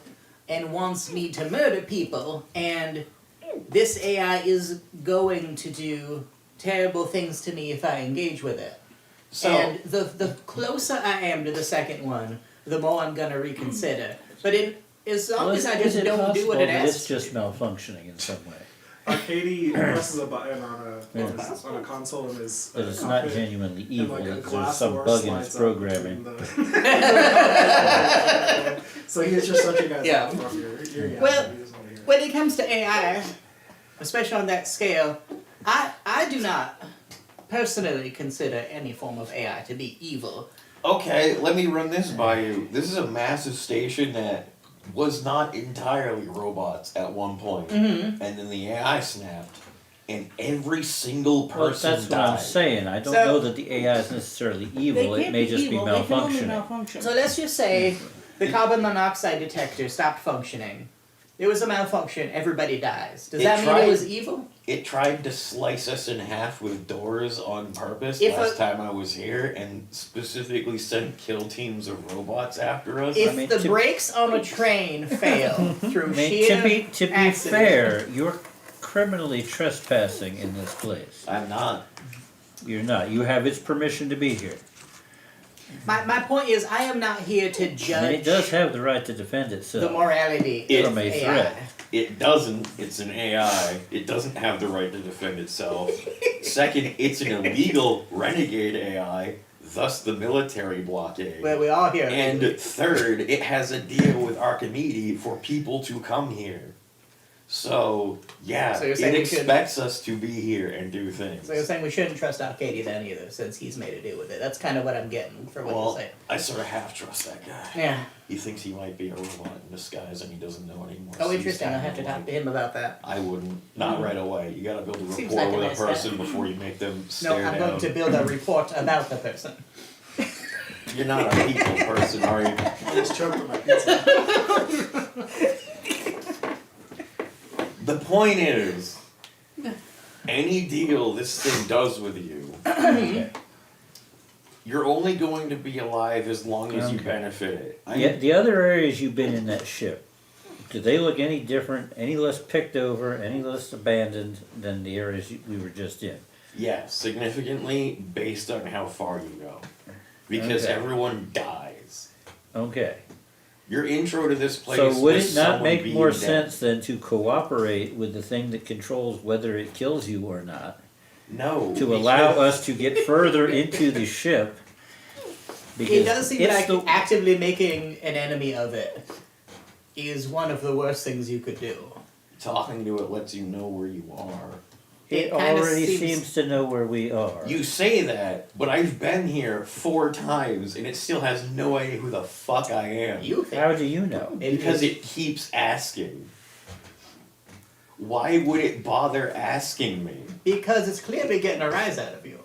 and wants me to murder people, and this AI is going to do terrible things to me if I engage with it. So And the closer I am to the second one, the more I'm gonna reconsider. But as long as I is just it don't do what possible it that it's asks. just malfunctioning in some way? Arcady presses a button on Yeah. on a console in his That it's not cockpit, genuinely and, evil, like, a that there's glass some door bug in its slides up programming. between the- So he's just such you guys Yeah. off from your Well, you just wanna hear it. When it comes to AI, especially on that scale, I do not personally consider any form of AI to be evil. okay, let me run this by you. This is a massive station that was not entirely robots at one point. Mm-hmm. And then the AI snapped, and every single Well, person that's what died. I'm saying. I don't So- know that the AI is necessarily They evil. It can't may just evil, be they can only malfunctioning. malfunction. So let's just say the carbon monoxide detector stopped functioning. There was a malfunction, everybody dies. Does It that mean tried- it was evil? It tried to slice us in half with doors on purpose If last a- time I was here, and specifically sent kill teams of robots after us. If mean, the to- brakes on a train fail through I mean, sheer to be accident- fair, you're criminally trespassing in this place. I'm not. You're not. You have its permission to be here. My point is, I am not here to judge And it does have the right to defend the itself. morality It- of From a AI. threat. It doesn't. It's an AI. It doesn't have the right to defend itself. Second, it's an illegal renegade AI, thus the military blockade. Well, we all here. And third, it has a deal with Archimedes for people to come here. So, yeah, So you're it saying we should- expects us to be here and do things. So you're saying we shouldn't trust Arcadia then either, since he's made a deal with it. That's kind of what I'm getting for what Well, you say. I sort of half trust that guy. Yeah. He thinks he might be a robot in disguise and he doesn't know anymore. Oh, So he's interesting. I'll kinda have to talk like- to him about that. I wouldn't. Not right away. You gotta build a Seems rapport like a with nice a guy. person before you make them No, stare I'm down. going to build a report about the person. You're not a people person, are you? I just choked on my pizza. The point is, any deal this thing does with you, you're only going to be alive as long as you Okay. benefit it. The other areas you've been in that ship, do they look any different, any less picked over, any less abandoned than the areas we were just in? Yes, significantly based on how far you go. Because Okay. everyone dies. Okay. Your intro to this place So would was it not someone make being more dead. sense than to cooperate with the thing that controls whether it kills you or not? No. To allow us to get further into the ship? It does seem it's like the- actively making an enemy of it is one of the worst things you could do. Talking to it lets you know where you are. It kinda already seems- seems to know where we are. You say that, but I've been here 4 times and it still has no idea who the fuck I am. You think? How do you know? Because it keeps asking. Why would it bother asking me? Because it's clearly getting a rise out of you.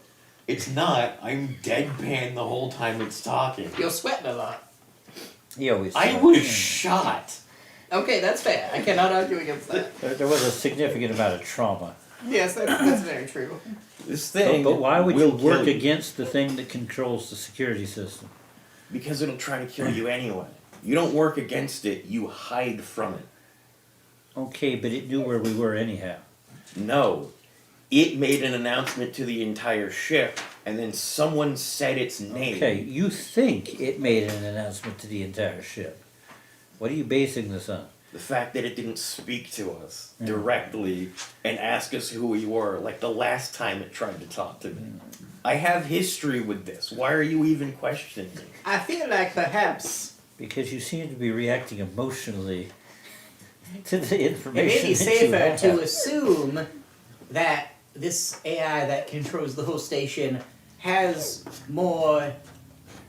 It's not. I'm deadpan the whole time it's talking. You're sweating a lot. He always I said. was shot. Okay, that's fair. I cannot argue against that. There was a significant amount of trauma. Yes, that's very true. This thing. But why would you will work kill against the thing that controls the security system? Because it'll try to kill you anyway. You don't work against it, you hide from it. Okay, but it knew where we were anyhow. No. It made an announcement to the entire ship and then someone said its name. Okay, you think it made an announcement to the entire ship. What are you basing this on? The fact that it didn't speak to us directly and ask us who we were, like the last time it tried to talk to me. I have history with this. Why are you even questioning me? I feel like perhaps Because you seem to be reacting emotionally to the it information may be that you safer have. to assume that this AI that controls the whole station has more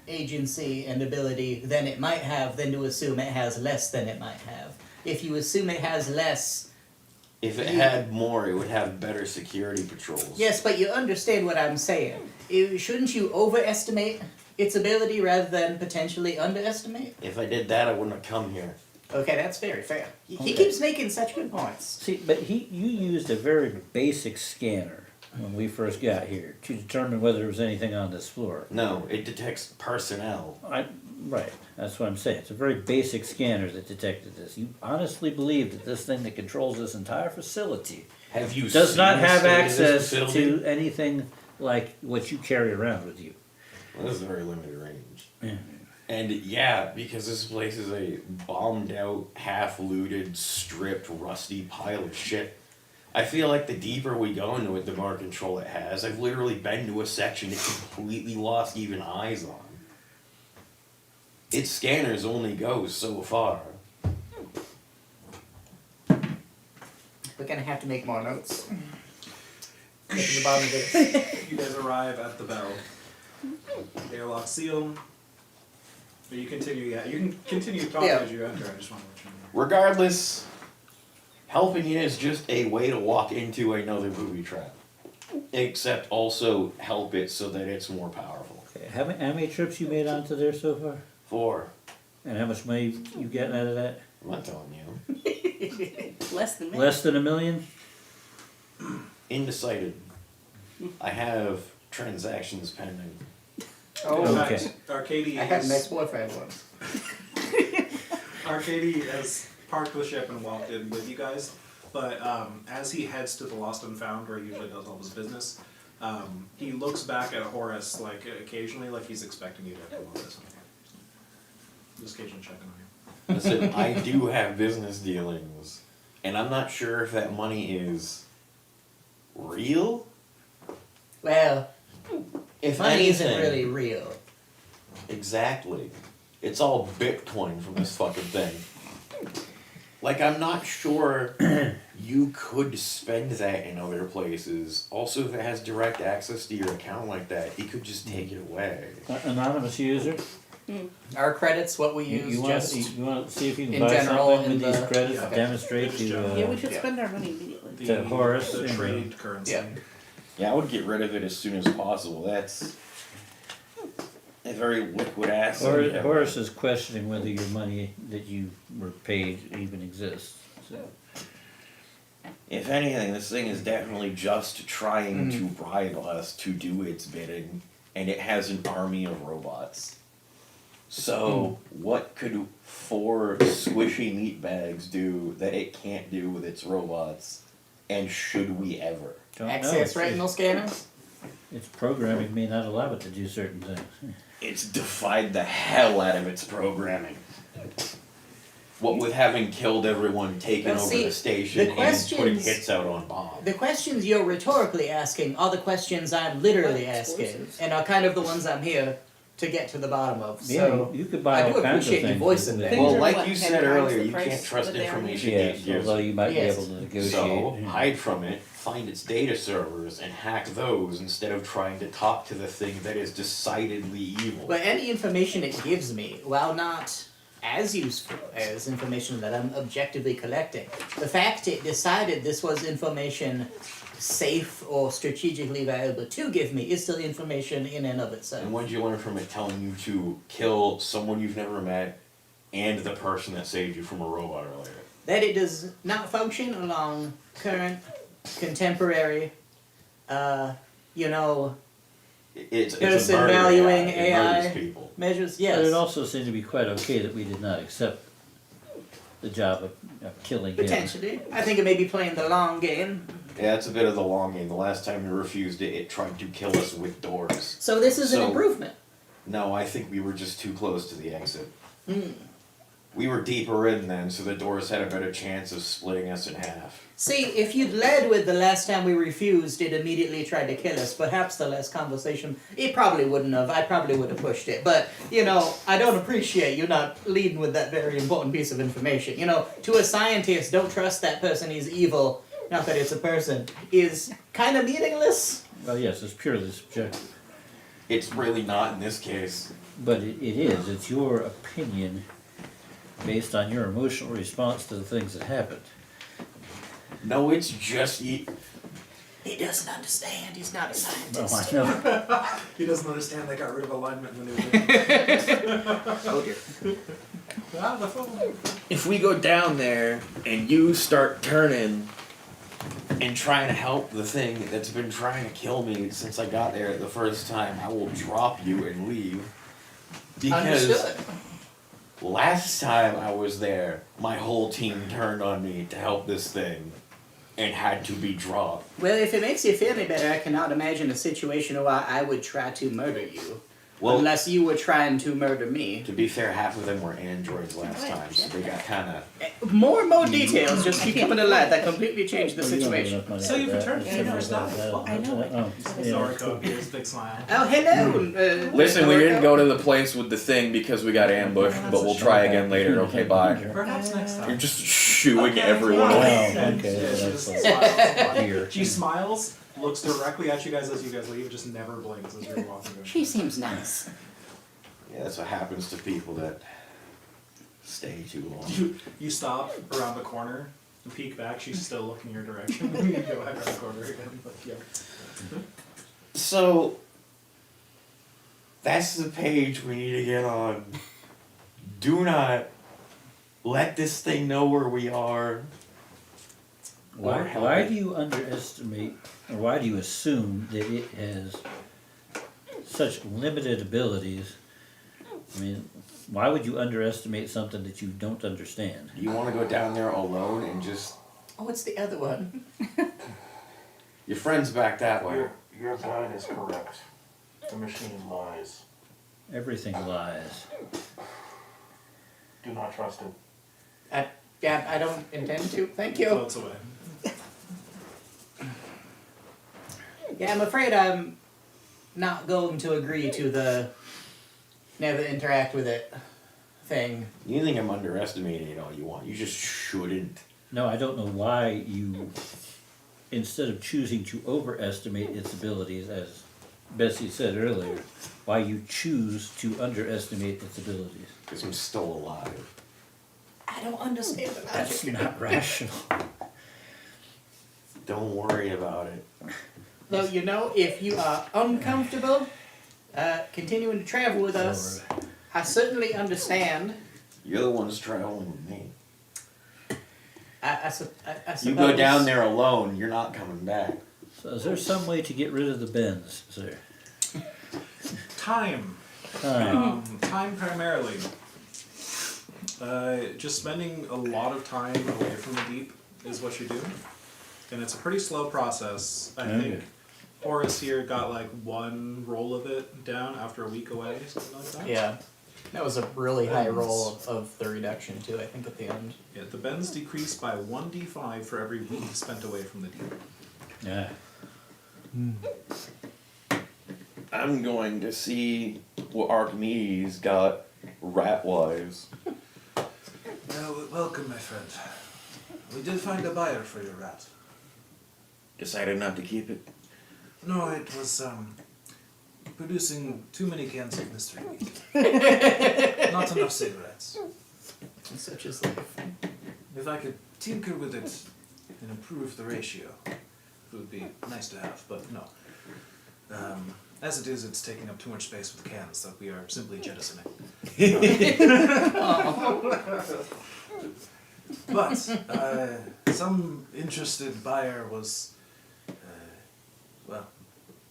agency and ability than it might have than to assume it has less than it might have. If you assume it has less, If it had more, it would have better security patrols. yes, but you understand what I'm saying. Shouldn't you overestimate its ability rather than potentially underestimate? If I did that, I wouldn't have come here. Okay, that's very fair. He Okay. keeps making such good points. See, but you used a very basic scanner when we first got here to determine whether there was anything on this floor. No, it detects personnel. Right, that's what I'm saying. It's a very basic scanner that detected this. You honestly believe that this thing that controls this entire facility Have you does seen not the have state of this access facility? to anything like what you carry around with you? Well, this is a very limited range. Yeah. And yeah, because this place is a bombed out, half looted, stripped, rusty pile of shit. I feel like the deeper we go into it, the more control it has. I've literally been to a section it completely lost even eyes on. Its scanners only go so far. We're gonna have to make more notes. Get to the bottom of this. You guys arrive at the bell. The airlock seal. But you continue, yeah. You can continue talking Yeah. as you enter. I just want to let you know. Regardless, helping you is just a way to walk into another booby trap. Except also help it so that it's more powerful. Okay, how many trips you made onto there so far? 4. And how much money you getting out of that? I'm not telling you. Less than me. Less than $1 million? Indecided. I have transactions pending. Oh, In okay. fact, Arcady I had an is, ex-boyfriend once. Arcady has parked the ship and walked in with you guys. But as he heads to the Lost and Found, where he usually does all his business, he looks back at Horace like occasionally, like he's expecting you to come on this. Just occasionally checking on you. Listen, I do have business dealings, and I'm not sure if that money is real. Well, If money isn't anything. really real. Exactly. It's all Bitcoin from this fucking thing. Like, I'm not sure you could spend that in other places. Also, if it has direct access to your account like that, he could just take it away. Anonymous user? Our credits, what we use, You want just to see if you can in buy general something with in these the- credits Yeah. to demonstrate Just to general. Yeah, we should Yeah. spend our money immediately. To Horace the and, trade currency. yeah. Yeah, I would get rid of it as soon as possible. That's a very liquid asset. Horace is questioning whether your money that you were paid even exists. So If anything, this thing is definitely just trying to bribe us to do its bidding, and it has an army of robots. So, what could 4 squishy meat bags do that it can't do with its robots? And should we ever? don't know. Access retinal scanners. Its programming may not allow it to do certain things. It's defied the hell out of its programming. What with having killed everyone, taken Well, over see, the station, the and putting questions- hits out on Bob. The questions you're rhetorically asking are the questions I'm literally What asking, explosives? and are kind of the ones I'm here to get to the bottom of. Yeah, So you could buy I all do kinds of appreciate you things. voicing with that. it. Things Well, are like what, you 10 said times earlier, the you price can't trust that they are information Yes, it gives. although you might Yes. be able to negotiate. So, yeah. hide from it, find its data servers, and hack those instead of trying to talk to the thing that is decidedly evil. But any information it gives me, while not as useful as information that I'm objectively collecting, the fact it decided this was information safe or strategically valuable to give me is still information in and of itself. And what did you learn from it telling you to kill someone you've never met and the person that saved you from a robot earlier? That it does not function along current, contemporary, It's Person a murder valuing AI. It murders AI. people. measures. But it Yes, also seemed to be quite okay that we did not accept the job of killing him. potentially. I think it may be playing the long game. Yeah, it's a bit of the long game. The last time we refused it, it tried to kill us with doors. So this is an So- improvement. No, I think we were just too close to the exit. We were deeper in then, so the doors had a better chance of splitting us in half. See, if you'd led with the last time we refused, it immediately tried to kill us. Perhaps the less conversation, it probably wouldn't have. I probably would have pushed it. But, you know, I don't appreciate you not leading with that very important piece of information. You know, to a scientist, don't trust that person, he's evil. Not that it's a person, is kind of meaningless. Well, yes, it's purely subjective. It's really not in this case. But it is. It's your opinion based on your emotional response to the things that happened. No, it's just He doesn't understand, he's not a No, scientist. I know. He doesn't understand they got rid of alignment when they were Oh dear. Ah, the phone. if we go down there and you start turning and trying to help the thing that's been trying to kill me since I got there the first time, I will drop you and leave. Because Understood. last time I was there, my whole team turned on me to help this thing and had to be dropped. Well, if it makes you feel any better, I cannot imagine a situation where I would try to murder you. Well, Unless you were trying to murder me. to be fair, half of them were androids last time, so they got kind of. More and more details, just keep coming to light. That completely changed the Well, you don't have situation. enough money So for you've that. returned It's to something first like time. that. I know it. Oh, Sorry, yeah. Kobe. Here's a big smile. Oh, hello. Listen, we didn't go to the place with the thing because we got ambushed, but we'll try again later. Okay, bye. Perhaps next time. You're just shooing Okay, everyone fine. away. Oh, okay, Yeah, well, she that's just a- smiles. Here. She smiles, looks directly at you guys as you guys leave, just never blinks as you're walking. She seems nice. Yeah, that's what happens to people that stay too long. You stop around the corner, you peek back, she's still looking your direction. You go back around the corner again. But yeah. So, that's the page we need to get on. Do not let this thing know where we are. Why, Or help why it. do you underestimate, or why do you assume that it has such limited abilities? I mean, why would you underestimate something that you don't understand? Do you want to go down there alone and just. Oh, it's the other one. Your friend's back that way. Your guide is correct. The machine lies. Everything lies. Do not trust it. Yeah, I don't intend to. Thank you. Floats away. Yeah, I'm afraid I'm not going to agree to the never interact with it thing. You think I'm underestimating it all you want. You just shouldn't. No, I don't know why you, instead of choosing to overestimate its abilities, as Bessie said earlier, why you choose to underestimate its abilities. Because I'm still alive. I don't understand the That's logic. not rational. Don't worry about it. Though, you know, if you are uncomfortable continuing to travel with us, I certainly understand. You're the ones traveling with me. I suppose. You go down there alone, you're not coming back. So is there some way to get rid of the bends, sir? Time. Time primarily. Just spending a lot of time away from the deep is what you do. And it's a pretty slow process. I Okay. think Horace here got like one roll of it down after a week away, something like that. Yeah. That was a really high roll of the reduction, too, I think, at the end. Yeah, the bends decrease by 1d5 for every week spent away from the deep. Yeah. I'm going to see what Archimedes got rat-wise. Well, welcome, my friend. We did find a buyer for your rat. Decided not to keep it. No, it was producing too many cans of mystery meat. Not enough cigarettes. Such is life. If I could tinker with it and improve the ratio, it would be nice to have, but no. As it is, it's taking up too much space with cans that we are simply jettisoning. But some interested buyer was, well,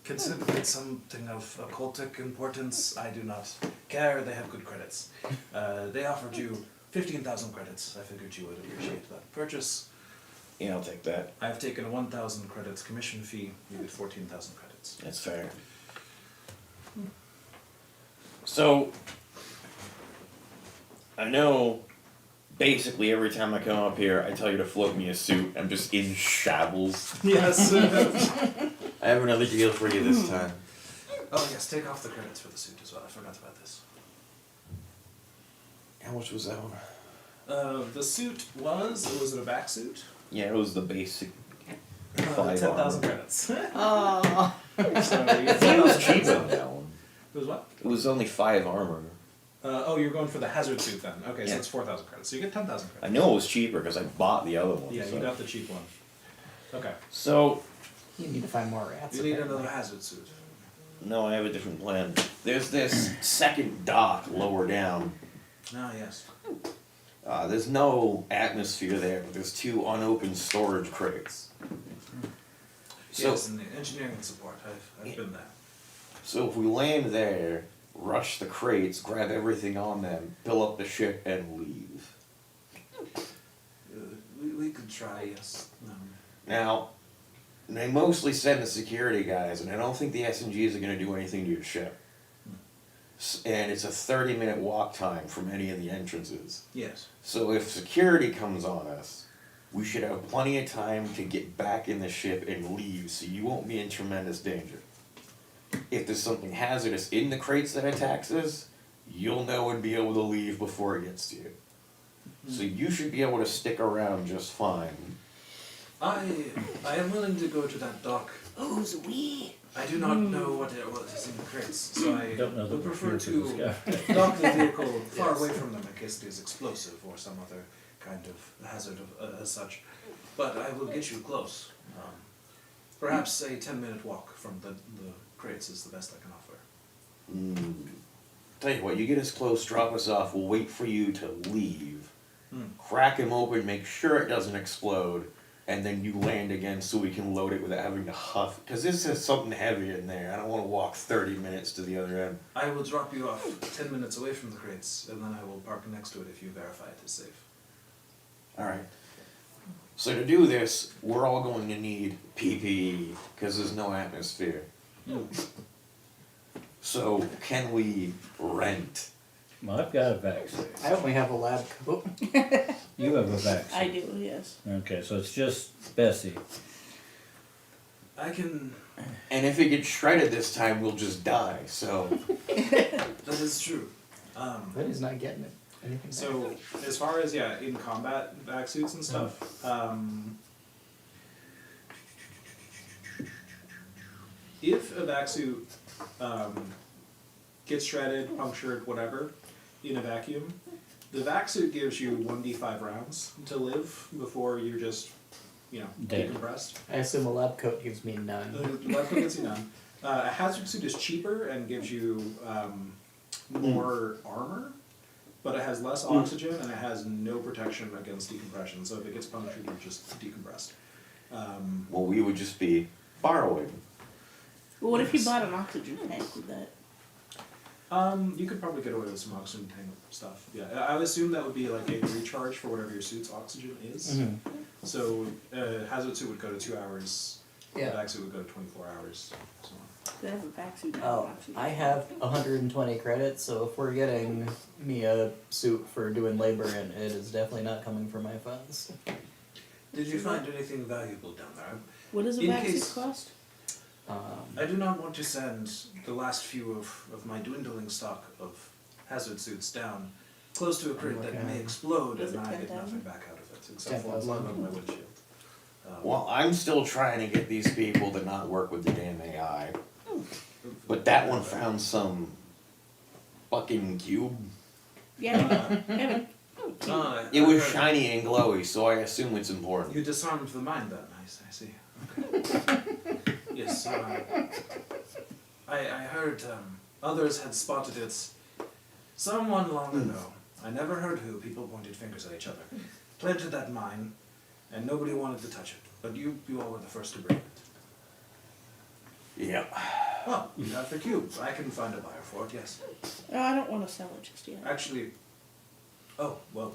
considered it something of occultic importance. I do not care. They have good credits. They offered you 15,000 credits. I figured you would appreciate that purchase. Yeah, I'll take that. I have taken a 1,000 credits commission fee. You get 14,000 credits. That's fair. So, I know basically every time I come up here, I tell you to float me a suit. I'm just in shambles. Yes. I have another deal for you this time. Oh yes, take off the credits for the suit as well. I forgot about this. How much was that one? The suit was it a back suit? Yeah, it was the basic 5 10,000 armor. credits. Oh. So you get It 10,000 was cheap credits. on that one. It was what? It was only 5 armor. Oh, you're going for the hazard suit then. Okay, so Yeah. it's 4,000 credits. So you get 10,000 I credits. know it was cheaper because I bought the other one. Yeah, so. you got the cheap one. Okay. So, You need to find more rats. You need apparently. another hazard suit. no, I have a different plan. There's this second dock lower down. Ah, yes. There's no atmosphere there, but there's 2 unopened storage crates. So, Yes, and the engineering support. I've been there. so if we land there, rush the crates, grab everything on them, fill up the ship, and leave. We could try, yes. Now, they mostly send the security guys, and I don't think the S&Gs are going to do anything to your ship. And it's a 30-minute walk time from any of the entrances. Yes. So if security comes on us, we should have plenty of time to get back in the ship and leave, so you won't be in tremendous danger. If there's something hazardous in the crates that attacks us, you'll know and be able to leave before it gets to you. So you should be able to stick around just fine. I am willing to go to that dock. Who's we? I do not know what is in the crates, so I Don't know the would prefer procedure to for this guy. dock the vehicle far away from them in case it is explosive or some other kind of hazard as such. But I will get you close. Perhaps a 10-minute walk from the crates is the best I can offer. Tell you what, you get us close, drop us off, we'll wait for you to leave. Crack him open, make sure it doesn't explode, and then you land again so we can load it without having to huff. Because this has something heavy in there. I don't want to walk 30 minutes to the other end. I will drop you off 10 minutes away from the crates, and then I will park next to it if you verify it is safe. Alright. So to do this, we're all going to need PPE, because there's no atmosphere. So, can we rent? Well, I've got a vac suit. I only have a lab coat. You have a vac suit. I do, yes. Okay, so it's just Bessie. I can... And if it gets shredded this time, we'll just die, so... That is true. But he's not getting it. Anything So, as far as, in combat vac suits and stuff, if a vac suit gets shredded, punctured, whatever, in a vacuum, the vac suit gives you 1d5 rounds to live before you're just, Dead. decompressed. I assume a lab coat gives me none. The lab coat gets you none. A hazard suit is cheaper and gives you more armor, but it has less oxygen and it has no protection against decompression. So if it gets punctured, you're just decompressed. Well, we would just be borrowing. Well, what if you bought an oxygen tank with that? You could probably get away with some oxygen tank stuff. Yeah, I would assume that would be like a recharge for whatever your suit's oxygen is. Mhm. So hazard suit would go to 2 hours. Yeah. Vac suit would go to 24 hours. So on. They have a vac suit and Oh, an oxygen I tank. have 120 credits, so if we're getting me a suit for doing labor in it, is definitely not coming from my funds. Did you find anything valuable down there? What does a in vac case- suit cost? I do not want to send the last few of my dwindling stock of hazard suits down close to a crate that may explode Was and it I get 10,000? nothing back out of it except for 10,000? one on my windshield. Well, I'm still trying to get these people to not work with the damn AI. But that one found some fucking cube. Yeah, It was shiny and glowy, so I assume it's important. You disarmed the mine then, I see. Okay. Yes, I heard others had spotted it. Someone long ago, I never heard who, people pointed fingers at each other, planted that mine, and nobody wanted to touch it. But you all were the first to bring it. Yeah. Well, you have the cube. I can find a buyer for it, yes. No, I don't want to sell it just yet. Actually, oh, well,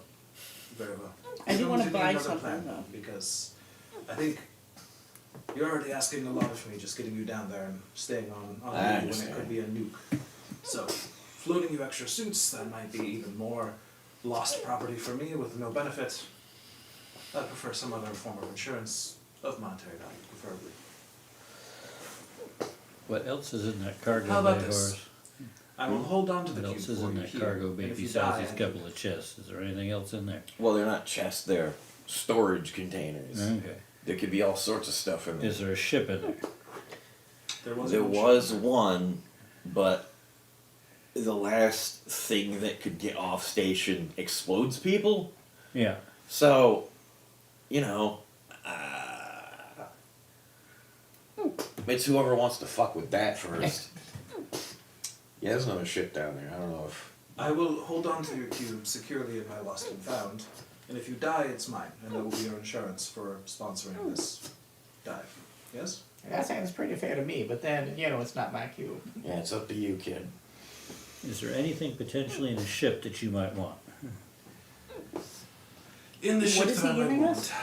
very well. I do Going wanna need buy another something, plan, though. Because I think you're already asking a lot of me just getting you down there and staying on I leave when it understand. could be a nuke. So, floating you extra suits, that might be even more lost property for me with no benefit. I prefer some other form of insurance of monetary value, preferably. What else is in that cargo How about bay, this? Horace? I will hold on to the What cube else is for in you that here, cargo and bay if you besides die, these couple of chests? Is there anything else in there? Well, they're not chests, they're storage containers. Okay. There could be all sorts of stuff in there. Is there a ship in there? there was There one was ship. one, but the last thing that could get off station explodes people. Yeah. So, you know, It's whoever wants to fuck with that first. Yeah, there's another ship down there. I don't know if. I will hold on to your cube securely in my lost and found, and if you die, it's mine, and that will be your insurance for sponsoring this dive. Yes? That sounds pretty fair to me, but then, it's not my cube. Yeah, it's up to you, kid. Is there anything potentially in a ship that you might want? In the What ship is that I he might giving want. us?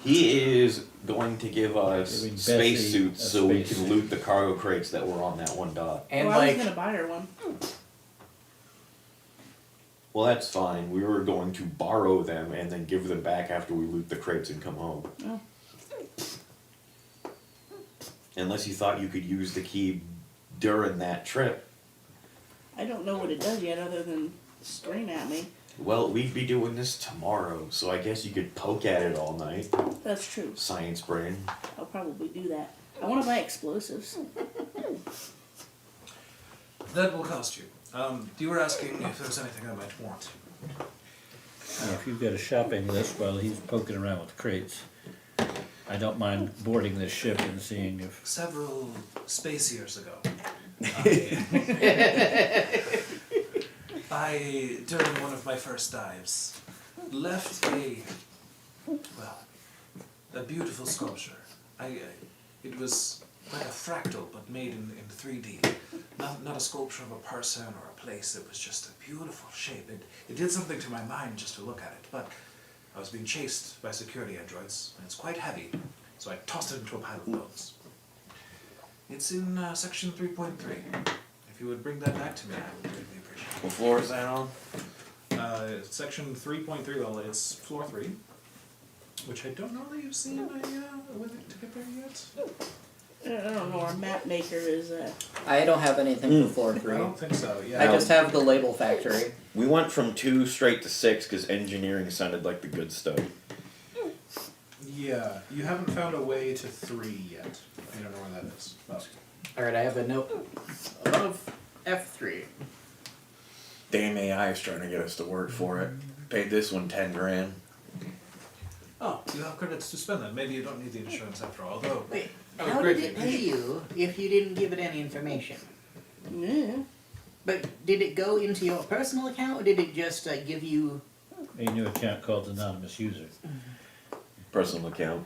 He is going to give us Giving space Bessie suits a so we space can suit. loot the cargo crates that were on that one dock. And well, I like, was gonna buy her one. Well, that's fine. We were going to borrow them and then give them back after we loot the crates and come home. Oh. Unless you thought you could use the key during that trip. I don't know what it does yet other than scream at me. Well, we'd be doing this tomorrow, so I guess you could poke at it all night. That's true. Science brain. I'll probably do that. I want to buy explosives. That will cost you. You were asking if there's anything I might want. If you've got a shopping list while he's poking around with crates, I don't mind boarding this ship and seeing if... Several space years ago, I, during one of my first dives, left a beautiful sculpture. It was like a fractal, but made in 3D. Not a sculpture of a person or a place. It was just a beautiful shape. It did something to my mind just to look at it. But I was being chased by security androids, and it's quite heavy, so I tossed it into a pile of bones. It's in section 3.3. If you would bring that back to me, I would greatly appreciate it. What floor is that on? Section 3.3, well, it's floor 3, which I don't know that you've seen with it to get there yet. I don't know. Our map maker is. I don't have anything for floor I 3. don't think so, yeah. I just have the label factory. we went from 2 straight to 6 because engineering sounded like the good stuff. Yeah, you haven't found a way to 3 yet. I don't know where that is. But Alright, I have a note above F3. Damn AI is trying to get us to work for it. Paid this one 10 grand. oh, you have credits to spend then. Maybe you don't need the insurance after all, although Wait, I would how did greatly it pay appreciate you if you didn't give it any information? Yeah. But did it go into your personal account, or did it just give you... A new account called Anonymous User. Personal account.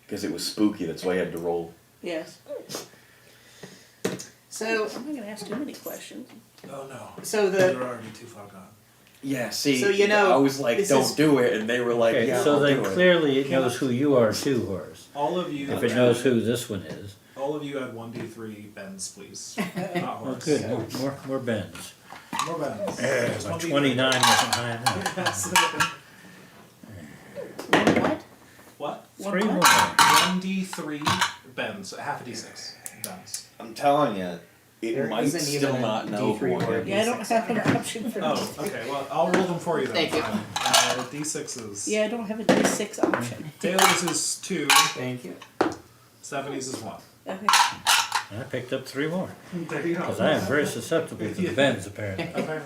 Because it was spooky, that's why I had to roll. Yes. So, I'm not gonna ask too many questions. Oh no. so You're the... already too far gone. Yeah, see, So, you know, I was like, this don't is- do it, and they were like, Okay, yeah, so I'll then do it. clearly it knows who you are too, Horace. All of you. If it knows who this one is. All of you add 1d3 bends, please. Not Oh, horse. good. More bends. More bends. Just My 1d3. 29 wasn't high enough. Yes. One what? What? One 3 what? more. 1d3 bends, half a d6 bends. I'm telling you, it There might isn't still even a not know who D3 I or am. Yeah, I don't have an option for Oh, D6. okay. Well, I'll roll them for you then. Thank you. D6s. Yeah, I don't have a D6 option. Tails is 2. Thank you. Stephanie's is 1. Okay. I picked up 3 more. There you go. Because I am very susceptible to the bends, apparently. Okay.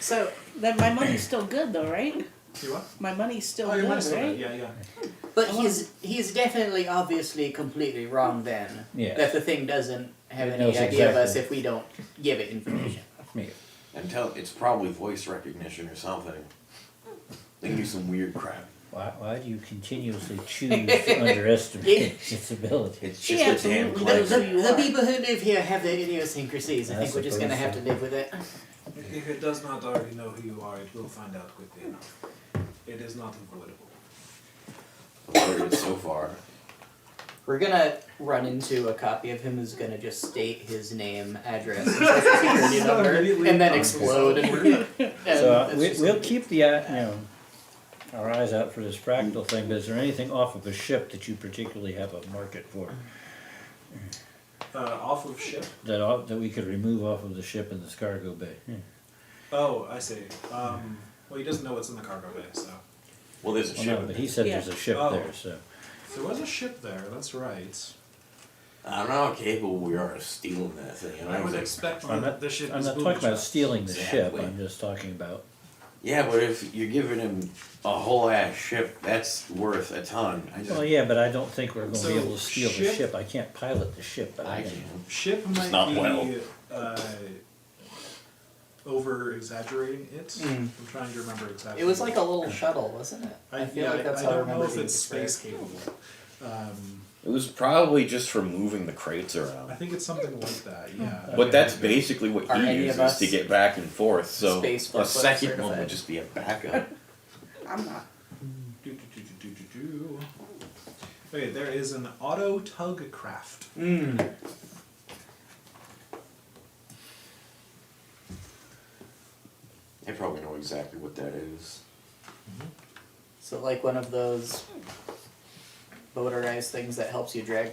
So, Then my money's still good though, right? You what? My money's still Oh, your good, money's still right? good. Yeah. but he's definitely obviously completely wrong then. Yeah. That the thing doesn't have It any knows idea of us exactly. if we don't give it information. Yeah. It's probably voice recognition or something. They can do some weird crap. Why do you continuously choose to underestimate its ability? It's She just a damn absolutely The, knows clever. who you the are. people who live here have their idiosyncrasies. I I think we're just going to have suppose to live with it. If it does not already know who you are, it will find out quickly enough. It is not avoidable. hilarious so far. We're gonna run into a copy of him who's gonna just state his name, address, and social security number, and then explode. And So it's just we'll gonna be- keep the our eyes out for this fractal thing. But is there anything off of a ship that you particularly have a market for Off of ship. that we could remove off of the ship in this cargo bay? Oh, I see. Well, he doesn't know what's in the cargo bay, so. Well, there's a Well, ship. no, but he said there's a ship Oh. there. So There was a ship there, that's right. I don't know how capable we are of stealing that thing. I would expect I'm that not, the ship I'm is not booby talking about trapped. stealing the ship. Exactly. I'm just talking about. Yeah, but if you're giving him a whole ass ship, that's worth a ton. I just, Well, yeah, but I don't think we're going to be So, able to steal the ship- ship. I can't pilot the ship. But I can. can. Ship might not be well. over exaggerating it. Mm. I'm trying to remember exactly. It was like a little shuttle, wasn't it? I feel yeah, like that's I how I don't know remember if being it's described. space capable. It was probably just for moving the crates I around. think it's something like that. Yeah. But that's basically what Are he any of uses us to get back and forth. So space a forklift second one certified? would just be a backup. I'm not. Okay, there is an auto tug craft. Mm. They probably know exactly what that is. So like one of those motorized things that helps you drag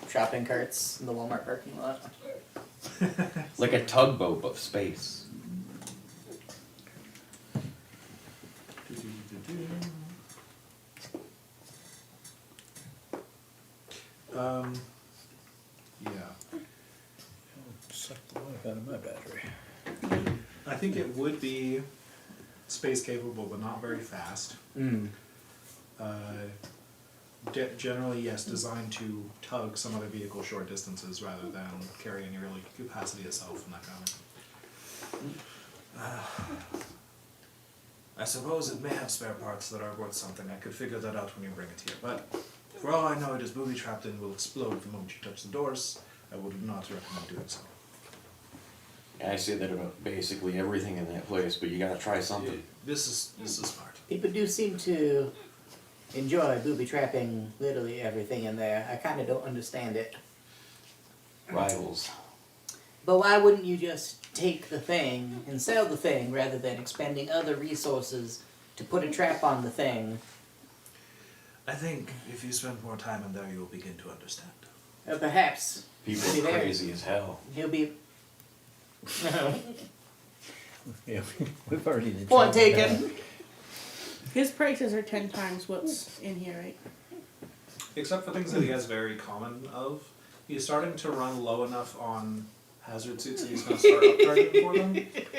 shopping carts in the Walmart parking lot. Like a tugboat of space. Yeah. Suck the life out of my battery. I think it would be space capable, but not very fast. Mm. Generally, yes, designed to tug some other vehicle short distances rather than carry any really capacity itself and that kind of. I suppose it may have spare parts that are worth something. I could figure that out when you bring it here. But for all I know, it is booby trapped and will explode the moment you touch the doors. I would not recommend doing so. I say that about basically everything in that place, but you gotta try something. This is smart. People do seem to enjoy booby trapping literally everything in there. I kind of don't understand it. Rivals. But why wouldn't you just take the thing and sell the thing rather than expending other resources to put a trap on the thing? I think if you spend more time in there, you'll begin to understand. Perhaps People Be are there. crazy as hell. he'll be. Yeah, we've already Point determined taken. His prices are 10 times what's in here, right? Except for things that he has very common of. He's starting to run low enough on hazard suits that he's going to start upgrading for them.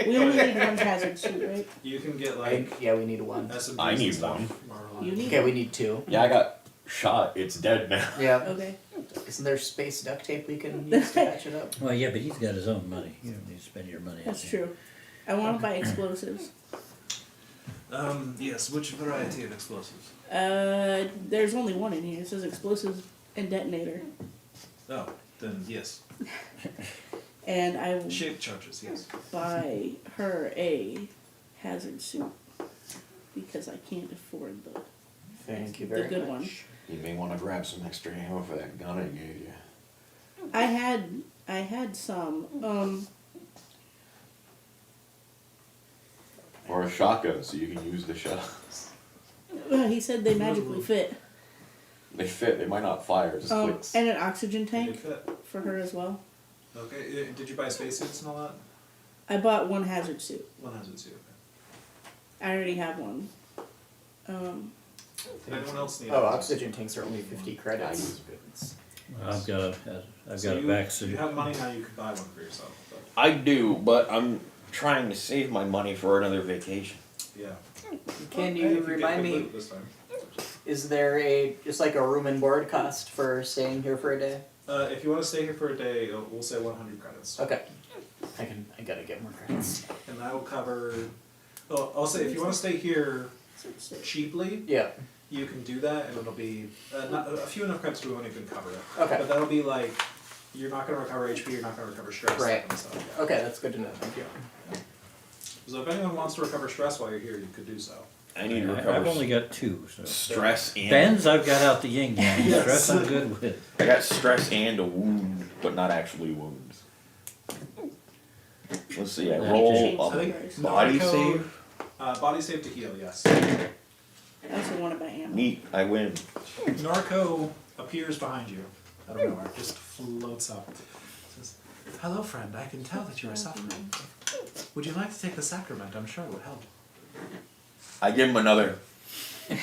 We only need one hazard suit, right? You can get like Yeah, we need one. SMGs I need and stuff. one. Or, You need Okay, we need two. Yeah, I got shot. It's dead now. Yeah. Okay. Isn't there space duct tape we can use to patch it up? Well, yeah, but he's got his own money. You don't need to spend your money. That's true. I want to buy explosives. yes, which variety of explosives? There's only one in here. It says explosives and detonator. Oh, then yes. And I will Shape charges, yes. buy her a hazard suit because I can't afford the. Thank you The very good much. one. You may want to grab some extra ammo for that gun I gave you. I had some. Or a shotgun so you can use the shots. He said they magically fit. They fit, they might not fire, just clicks. And an oxygen Did it tank fit? for her as well. Okay, did you buy spacesuits and all that? I bought one hazard suit. One hazard suit, I already have one. okay. Anyone else need Oh, it? oxygen tanks are only 50 credits. I've got a So back you suit. have money now, you could buy one for yourself. But I do, but I'm trying to save my money for another vacation. yeah. Can Okay, you if get remind good me, loot this time. is there just like a room and board cost for staying here for a day? If you want to stay here for a day, we'll say 100 credits. Okay. I gotta get more credits. And that'll cover. Oh, I'll say if you want to stay here cheaply, Yeah. you can do that, and it'll be not, a few enough credits we won't even cover it. Okay. But that'll be like you're not going to recover HP, you're not going to recover stress. Right. And stuff. Okay, that's good to know. Thank you. So if anyone wants to recover stress while you're here, you could do so. I need to I've recover only got 2, so. stress and Bends, I've got out the yin yang. Yes. Stress, I'm good with. I got stress and a wound, but not actually wounds. Let's see. I Yeah, roll change I a think Nice. body Naruto- save. Body save to heal, yes. I also want to buy ammo. Neat. I win. Norco appears behind you out of nowhere, just floats up. Says, "Hello, friend. I can tell that you are suffering. Would you like to take the sacrament? I'm sure it would help." I give him another. And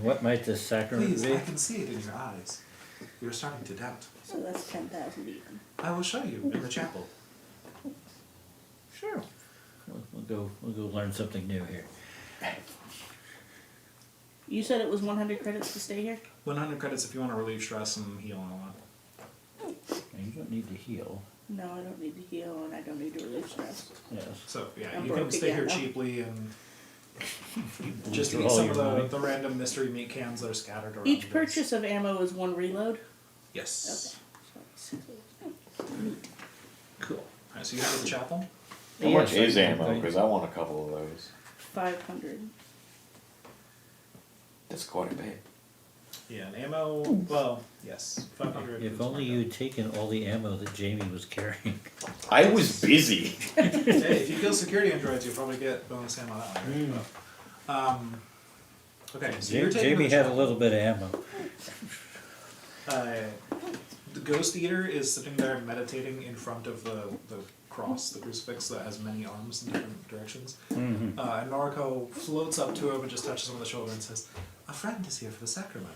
what might this sacrament Please, be? I can see it in your eyes. You're starting to doubt. So that's 10,000 even. I will show you in the chapel. Sure. We'll go learn something new here. You said it was 100 credits to stay here? 100 credits if you want to relieve stress and heal and all that. And you don't need to heal. No, I don't need to heal and I don't need to relieve stress. Yes. So yeah, I'm you can broke stay here again, though. cheaply and just For eat all some your of money. the random mystery meat cans that are scattered around. Each the place. purchase of ammo is 1 reload? Okay. Yes. So it's- Cool. Alright, so you head to the chapel. How much Yes, is I- ammo? I- Because I want a couple of those. 500. That's quite a bit. Yeah, and ammo. Well, yes, 500. If only you'd taken all the ammo that Jamie was carrying. I was busy. Hey, if you kill security androids, you'll probably get bonus ammo that way. Right? Okay, so you're taking Jamie the had a chapel. little bit of ammo. The ghost eater is sitting there meditating in front of the cross, the crucifix that has many arms in different directions. And Noriko floats up to him and just touches him on the shoulder and says, "A friend is here for the sacrament."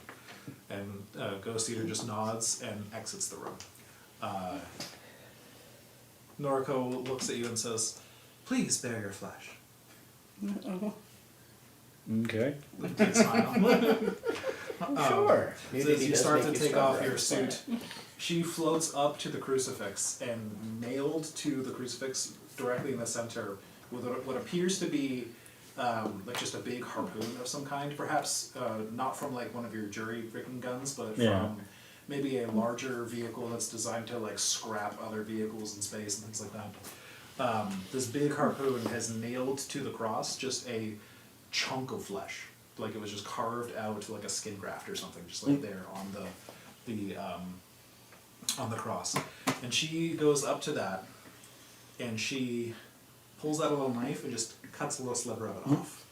And ghost eater just nods and exits the room. Noriko looks at you and says, "Please bear your flesh." Oh. Okay. With a big smile. Sure. So as you start to take off your suit, she floats up to the crucifix and nailed to the crucifix directly in the center with what appears to be like just a big harpoon of some kind, perhaps not from like one of your jury-rigging guns, but Yeah. from maybe a larger vehicle that's designed to like scrap other vehicles in space and things like that. This big harpoon has nailed to the cross just a chunk of flesh, like it was just carved out like a skin graft or something, just like there on the cross. And she goes up to that, and she pulls out a little knife and just cuts a little sliver of it off.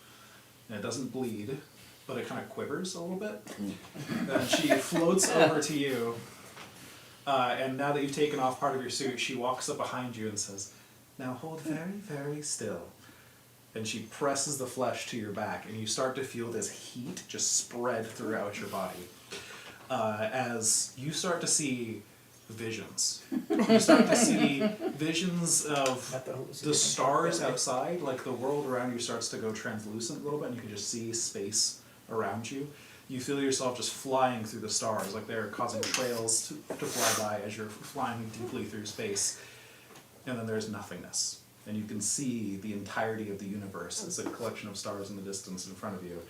And it doesn't bleed, but it kind of quivers a little bit. Then she floats over to you, and now that you've taken off part of your suit, she walks up behind you and says, "Now hold very, very still." And she presses the flesh to your back, and you start to feel this heat just spread throughout your body. As you start to see visions. You start to see visions of the stars outside, like the world around you starts to go translucent a little bit, and you can just see space around you. You feel yourself just flying through the stars, like they're causing trails to fly by as you're flying deeply through space. And then there's nothingness. And you can see the entirety of the universe as a collection of stars in the distance in front of you.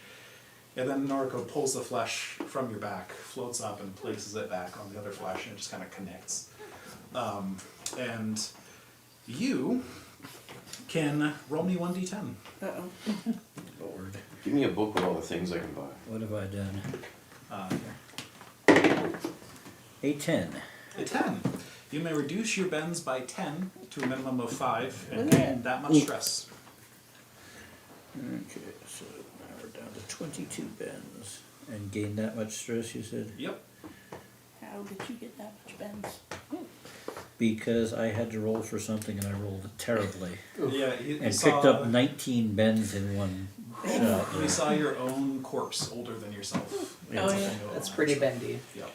And then Noriko pulls the flesh from your back, floats up, and places it back on the other flesh, and it just kind of connects. And you can roll me 1d10. Uh-oh. Lord. Give me a book with all the things I can buy. What have I done? Here. A 10. A 10. You may reduce your bends by 10 to a minimum of 5 and Okay. gain that much stress. Okay, so now we're down to 22 bends. And gain that much stress, you said? Yep. How did you get that much bends? Because I had to roll for something and I rolled terribly. Yeah, you And saw, picked up 19 bends in one shot. you saw your own corpse older than yourself. Oh, yeah. That's pretty bendy. Yep.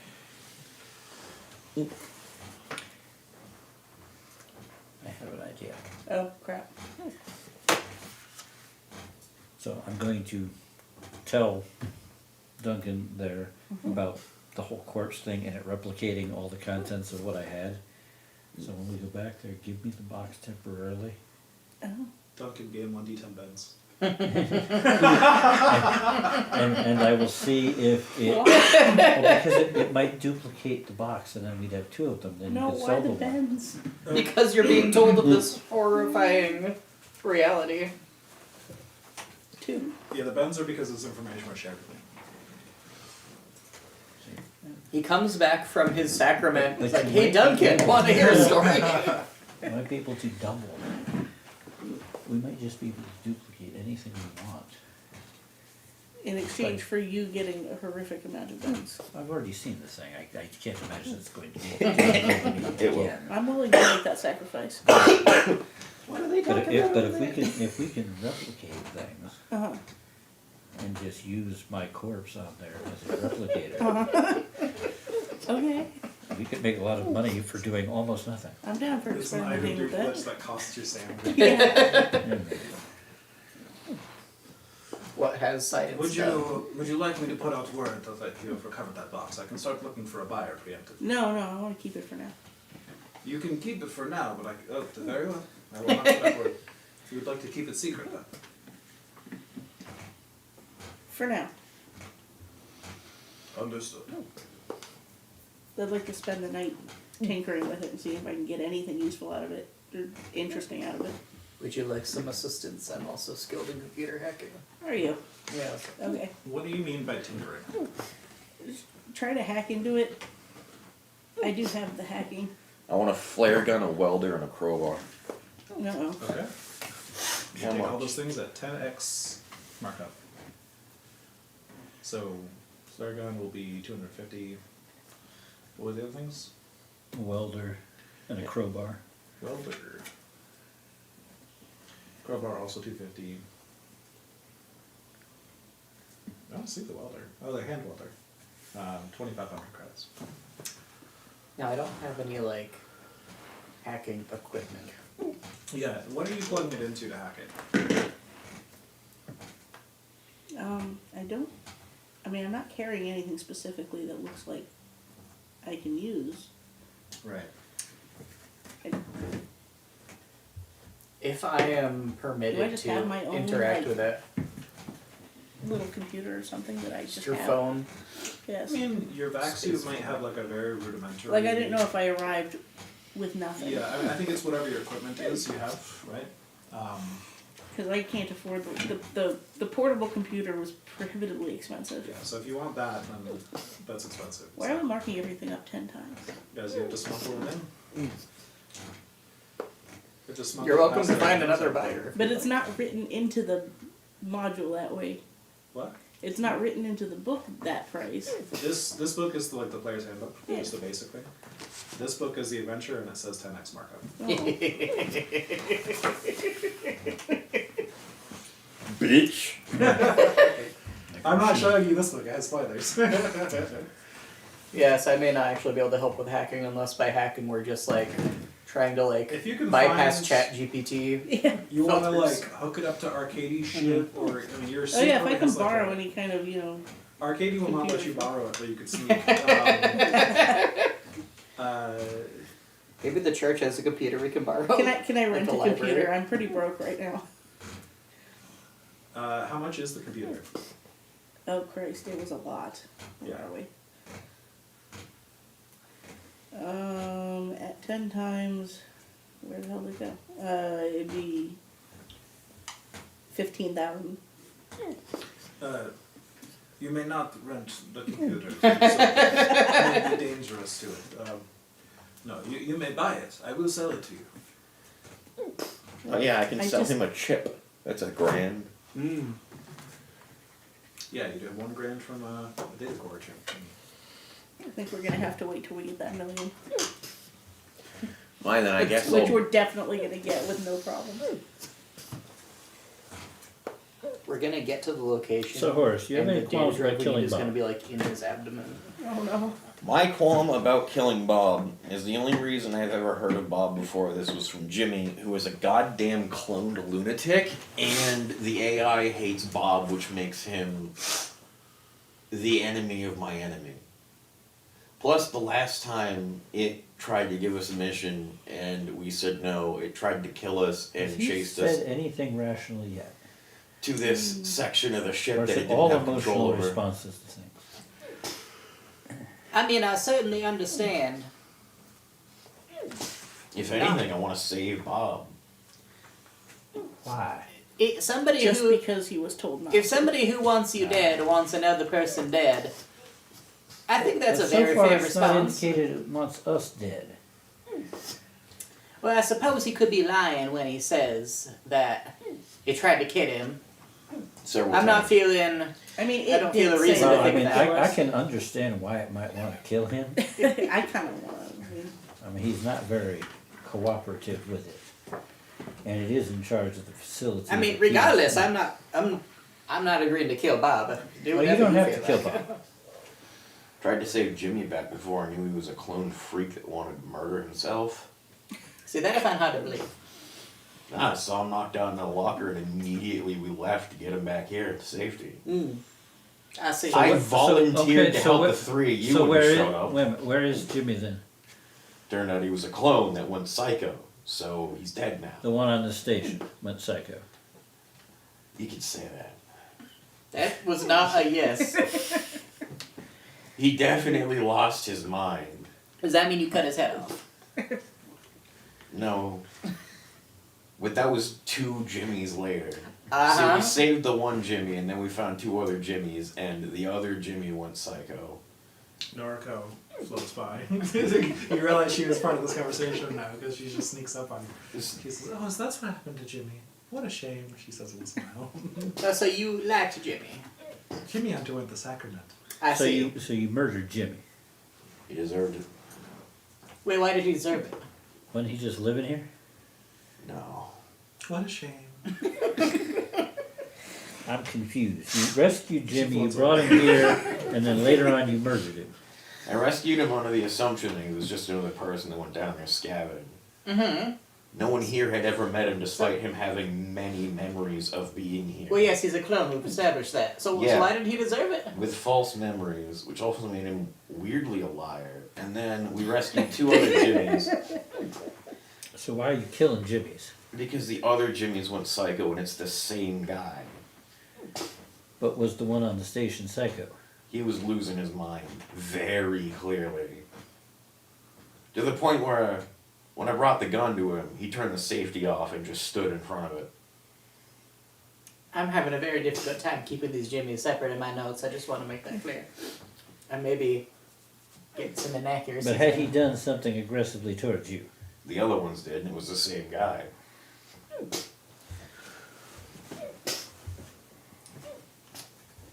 I have an idea. Oh, crap. So I'm going to tell Duncan there about the whole corpse thing and it replicating all the contents of what I had. So when we go back there, give me the box temporarily. Oh. Duncan gained 1d10 bends. And I will see if it, well, because it might duplicate the box and then we'd have 2 of them, then No, you could why sell the the one. bends? Because you're being told of this horrifying reality. too. Yeah, the bends are because this information was shared with me. He comes back from his sacrament. He's But like, you "Hey, might Duncan, be- want to hear a story?" I want people to double. We might just be able to duplicate anything we want. In exchange for you getting a horrific amount of guns. I've already seen this thing. I can't imagine it's going to be. It will. again. I'm willing to make that sacrifice. What are they But talking if, about? but over there? if we can replicate things Uh-huh. and just use my corpse on there as a replicator, Okay, we could make a lot of money for doing almost nothing. I'm down for It's an item experimenting with through that. glitch that costs your sanity. Yeah. What has science done? Would you like me to put out word that you have recovered that box? I can start looking for a buyer preemptively. No, I want to keep it for now. You can keep it for now, but very well. I will not put out word. If you would like to keep it secret, then. For now. Understood. I'd like to spend the night tinkering with it and see if I can get anything useful out of it, or interesting out of it. Would you like some assistance? I'm also skilled in computer hacking. Are you? Yeah. Okay. What do you mean by tinkering? Try to hack into it. I do have the hacking. I want a flare gun, a welder, and a crowbar. No. Okay. How Take all much? those things at 10x markup. So, flare gun will be 250. What were the other things? A welder and a crowbar. Welder. Crowbar also 250. I don't see the welder. Oh, the hand welder. 2,500 credits. Now I don't have any like hacking equipment. Yeah, what are you plugging it into to hack it? I don't. I mean, I'm not carrying anything specifically that looks like I can use. Right. I, If I am Do I permitted just to have my own, interact like, with it, little computer or something that I just just your have. phone. Yes. I mean, your vac suit might have like a very rudimentary. Like I didn't know if I arrived with nothing. Yeah, I mean, I think it's whatever your equipment is you have, right? Because I can't afford the portable computer was prohibitively expensive. Yeah, so if you want that, then that's expensive. Why are we marking everything up 10 times? Because you have to smuggle it in. You have to smuggle You're it welcome past to the find customs another outpost. buyer. But it's not written into the module that way. What? It's not written into the book that price. This book is like the player's handbook, Yeah. just the basic thing. This book is the adventure, and it says 10x markup. Oh. Bitch. I'm not showing you this book; it has spoilers. Yes, I may not actually be able to help with hacking unless by hacking we're just like trying to like If you can bypass find- Chat GPT. Yeah. You want to Filters. like hook it up to Arcady ship, or I mean, your Oh suit yeah, if I already can has, like, borrow a- any kind of, Arcady will not let you computer. borrow it, but you could sneak. Maybe the church has a computer we can borrow. Can I Like rent a a library. computer? I'm pretty broke right now. How much is the computer? Oh Christ, it was a lot. Where Yeah. are we? At 10 times, where the hell did it go? It'd be 15,000. You may not rent the computer. So it may be dangerous to it. No, you may buy it. I will sell it to you. Oh yeah, I can I sell just- him a chip. That's $1,000. Mm. Yeah, you do have $1,000 from a data core chip. I think we're gonna have to wait till we get that million. Fine, then I guess Which I'll... we're definitely gonna get with no problem. We're gonna get to the location. So, Horace, do you have and any the qualms data about we killing need is Bob? gonna be like in his abdomen. Oh no. My qualm about killing Bob is the only reason I've ever heard of Bob before this was from Jimmy, who is a goddamn cloned lunatic, and the AI hates Bob, which makes him the enemy of my enemy. Plus, the last time it tried to give us a mission and we said no, it tried to kill us and Has he chased said us anything rationally yet? to this section of the ship Or that is it it didn't all have control emotional over. responses to things? I mean, I certainly understand. If anything, I want to save Bob. Why? Somebody just who because he was told not. if to. somebody who wants you dead wants another person dead, I think that's But a very so far fair it's not response. indicated it wants us dead. Well, I suppose he could be lying when he says that you tried to kill him. Several I'm not times. feeling. I mean, I it don't did feel a say reason to Well, that. I think mean, that. I can understand why it might want to kill him. I kind of want. I mean, he's not very cooperative with it, and it is in charge of the facility. I mean, that regardless, he's- I'm not agreeing to kill Bob. Do Well, you whatever don't have feel to kill like. Bob. Tried to save Jimmy back before I knew he was a clone freak that wanted to murder himself. See, that I find hard to believe. I saw him knocked out in the locker, and immediately we left to get him back here to safety. I see. I what- volunteered to help what- the three. You so wouldn't where have is, showed up. wait a minute, where is Jimmy then? Turned out he was a clone that went psycho, so he's dead now. The one on the station went psycho. You could say that. That was not a yes. He definitely lost his mind. Does that mean you cut his head off? No. But that was 2 Jimmys later. So Uh-huh. we saved the one Jimmy, and then we found 2 other Jimmys, and the other Jimmy went psycho. Noriko floats by. You realize she was part of this conversation now because she just sneaks up on you. This- She says, "Oh, so that's what happened to Jimmy. What a shame." She says with a smile. So you liked Jimmy. Jimmy underwent the sacrament. I So see. you murdered Jimmy. He deserved it. Wait, why did he deserve it? Wasn't he just living here? No. What a shame. I'm confused. You rescued Jimmy, you floats brought him here, and then later on you murdered him. I rescued him under the assumption that he was just another person that went down there scabbing. Mm-hmm. No one here had ever met him despite him having many memories of being here. Well, yes, he's a clone. We've established that. So Yeah. why did he deserve it? With false memories, which also made him weirdly a liar. And then we rescued 2 other Jimmys So why are you killing Jimmy's? because the other Jimmys went psycho and it's the same guy. But was the one on the station psycho? He was losing his mind very clearly. To the point where, when I brought the gun to him, he turned the safety off and just stood in front of it. I'm having a very difficult time keeping these Jimmys separate in my notes. I just want to make that clear. And maybe get some inaccuracies. But had he in. done something aggressively towards you? The other ones did, and it was the same guy.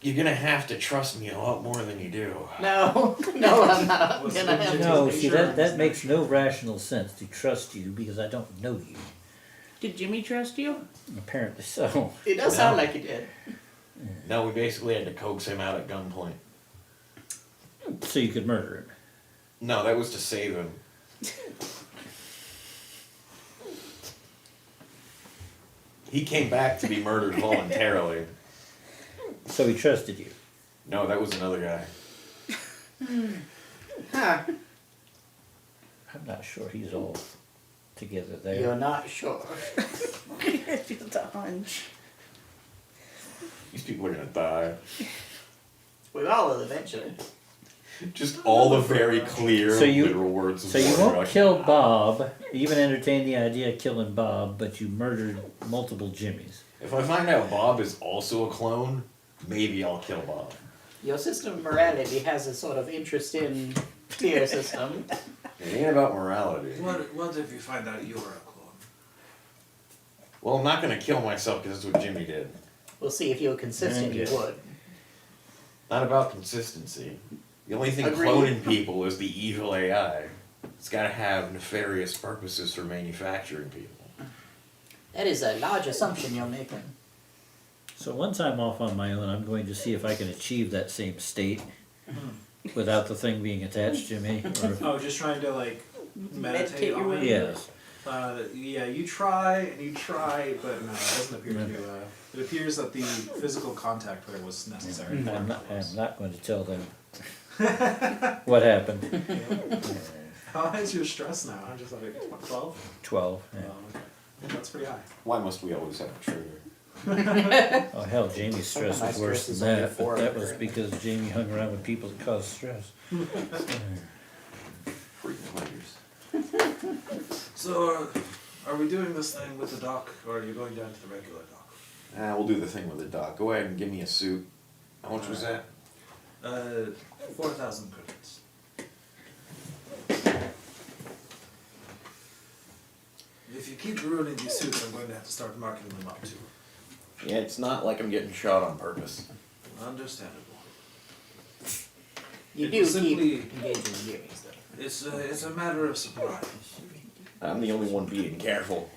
You're gonna have to trust me a lot more than you do. No, no, I'm not. Was gonna it have Jimmy? to. No, Just see make sure that it's makes not no rational sense to trust you because I don't know you. Did Jimmy trust you? Apparently so. It does sound like you did. No, we basically had to coax him out at gunpoint. So you could murder him. No, that was to save him. He came back to be murdered voluntarily. So he trusted you. No, that was another guy. Huh. I'm not sure he's all together there. You're not sure. Just a hunch. These people are gonna die. We all will eventually. Just all the very clear, So you- literal words of So you Lord won't Rush. kill Bob, even entertain the idea of killing Bob, but you murdered multiple Jimmys. If I find out Bob is also a clone, maybe I'll kill Bob. Your system of morality has a sort of interest in tier system. It ain't about morality. What if you find out you're a clone? Well, I'm not gonna kill myself because that's what Jimmy did. We'll see if you were consistent. You Okay. would. Not about consistency. The only thing Agreed. cloning people is the evil AI. It's gotta have nefarious purposes for manufacturing people. That is a large assumption you're making. So once I'm off on my own, I'm going to see if I can achieve that same state without the thing being attached to me. Or, Oh, just trying to like meditate Meditate your on way. it. yes. Yeah, you try and you try, but no, it doesn't appear to. It appears that the physical contact there was necessary. I'm not going to tell them what happened. How high is your stress now? I'm just like 12. 12. Yeah. Okay. That's pretty high. Why must we always have a trigger? Oh hell, Jamie's stress My was worse stress than is only that, but 4 that was currently. because Jamie hung around with people that caused stress. Freak players. So, are we doing this thing with the dock, or are you going down to the regular dock? We'll do the thing with the dock. Go ahead and give me a suit. How much was that? 4,000 credits. If you keep ruining these suits, I'm going to have to start marking them up too. Yeah, it's not like I'm getting shot on purpose. Understandable. You It do was keep simply- engaging in Jimmy's though. It's a matter of supply. I'm the only one being careful.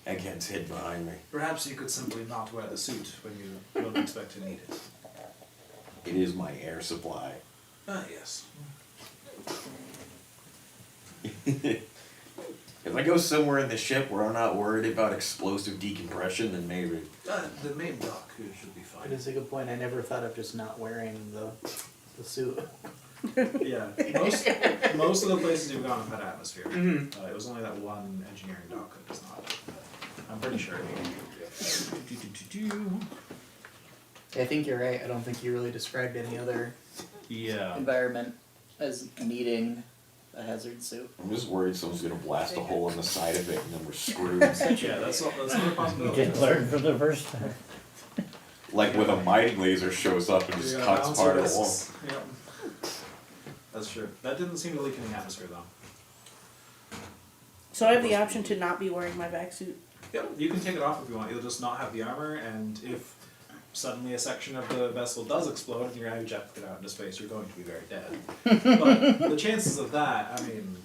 Egghead's hid behind me. Perhaps you could simply not wear the suit when you don't expect to need it. It is my air supply. Ah, yes. If I go somewhere in the ship where I'm not worried about explosive decompression, then maybe. The main dock should be It fine. is a good point. I never thought of just not wearing the suit. Yeah, most of the places you've gone have had atmosphere. It was only that one engineering dock that does not. I'm pretty sure. I think you're right. I don't think you really described any other Yeah. environment as needing a hazard suit. I'm just worried someone's gonna blast a hole in the side of it and then we're screwed. Yeah, that's another You possibility. didn't learn from the first time. Like when a mighty laser shows up and just Yeah, cuts balance part your of the wall. risks. Yep. That's true. That didn't seem to leak in the atmosphere though. So I have the option to not be wearing my vac suit. Yep, you can take it off if you want. You'll just not have the armor, and if suddenly a section of the vessel does explode and you're going to eject it out into space, you're going to be very dead. But the chances of that, I mean...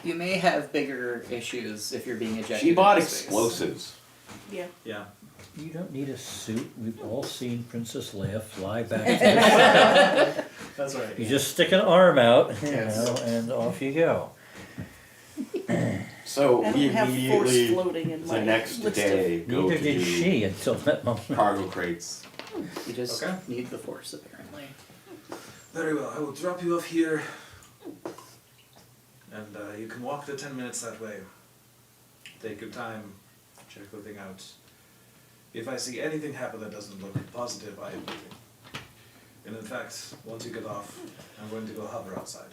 You may have bigger issues if you're being ejected. She bought into space. explosives. Yeah. Yeah. You don't need a suit. We've all seen Princess Leia fly back to the ship. That's right. You just stick an arm out, you Yes. know, and off you go. So I we don't have force immediately, floating in my the next list day, go Neither to did do she until that moment. cargo crates. You just Okay. need the force, apparently. Very well, I will drop you off here. And you can walk the 10 minutes that way. Take your time, check everything out. If I see anything happen that doesn't look positive, I am leaving. And in fact, once you get off, I'm going to go hover outside.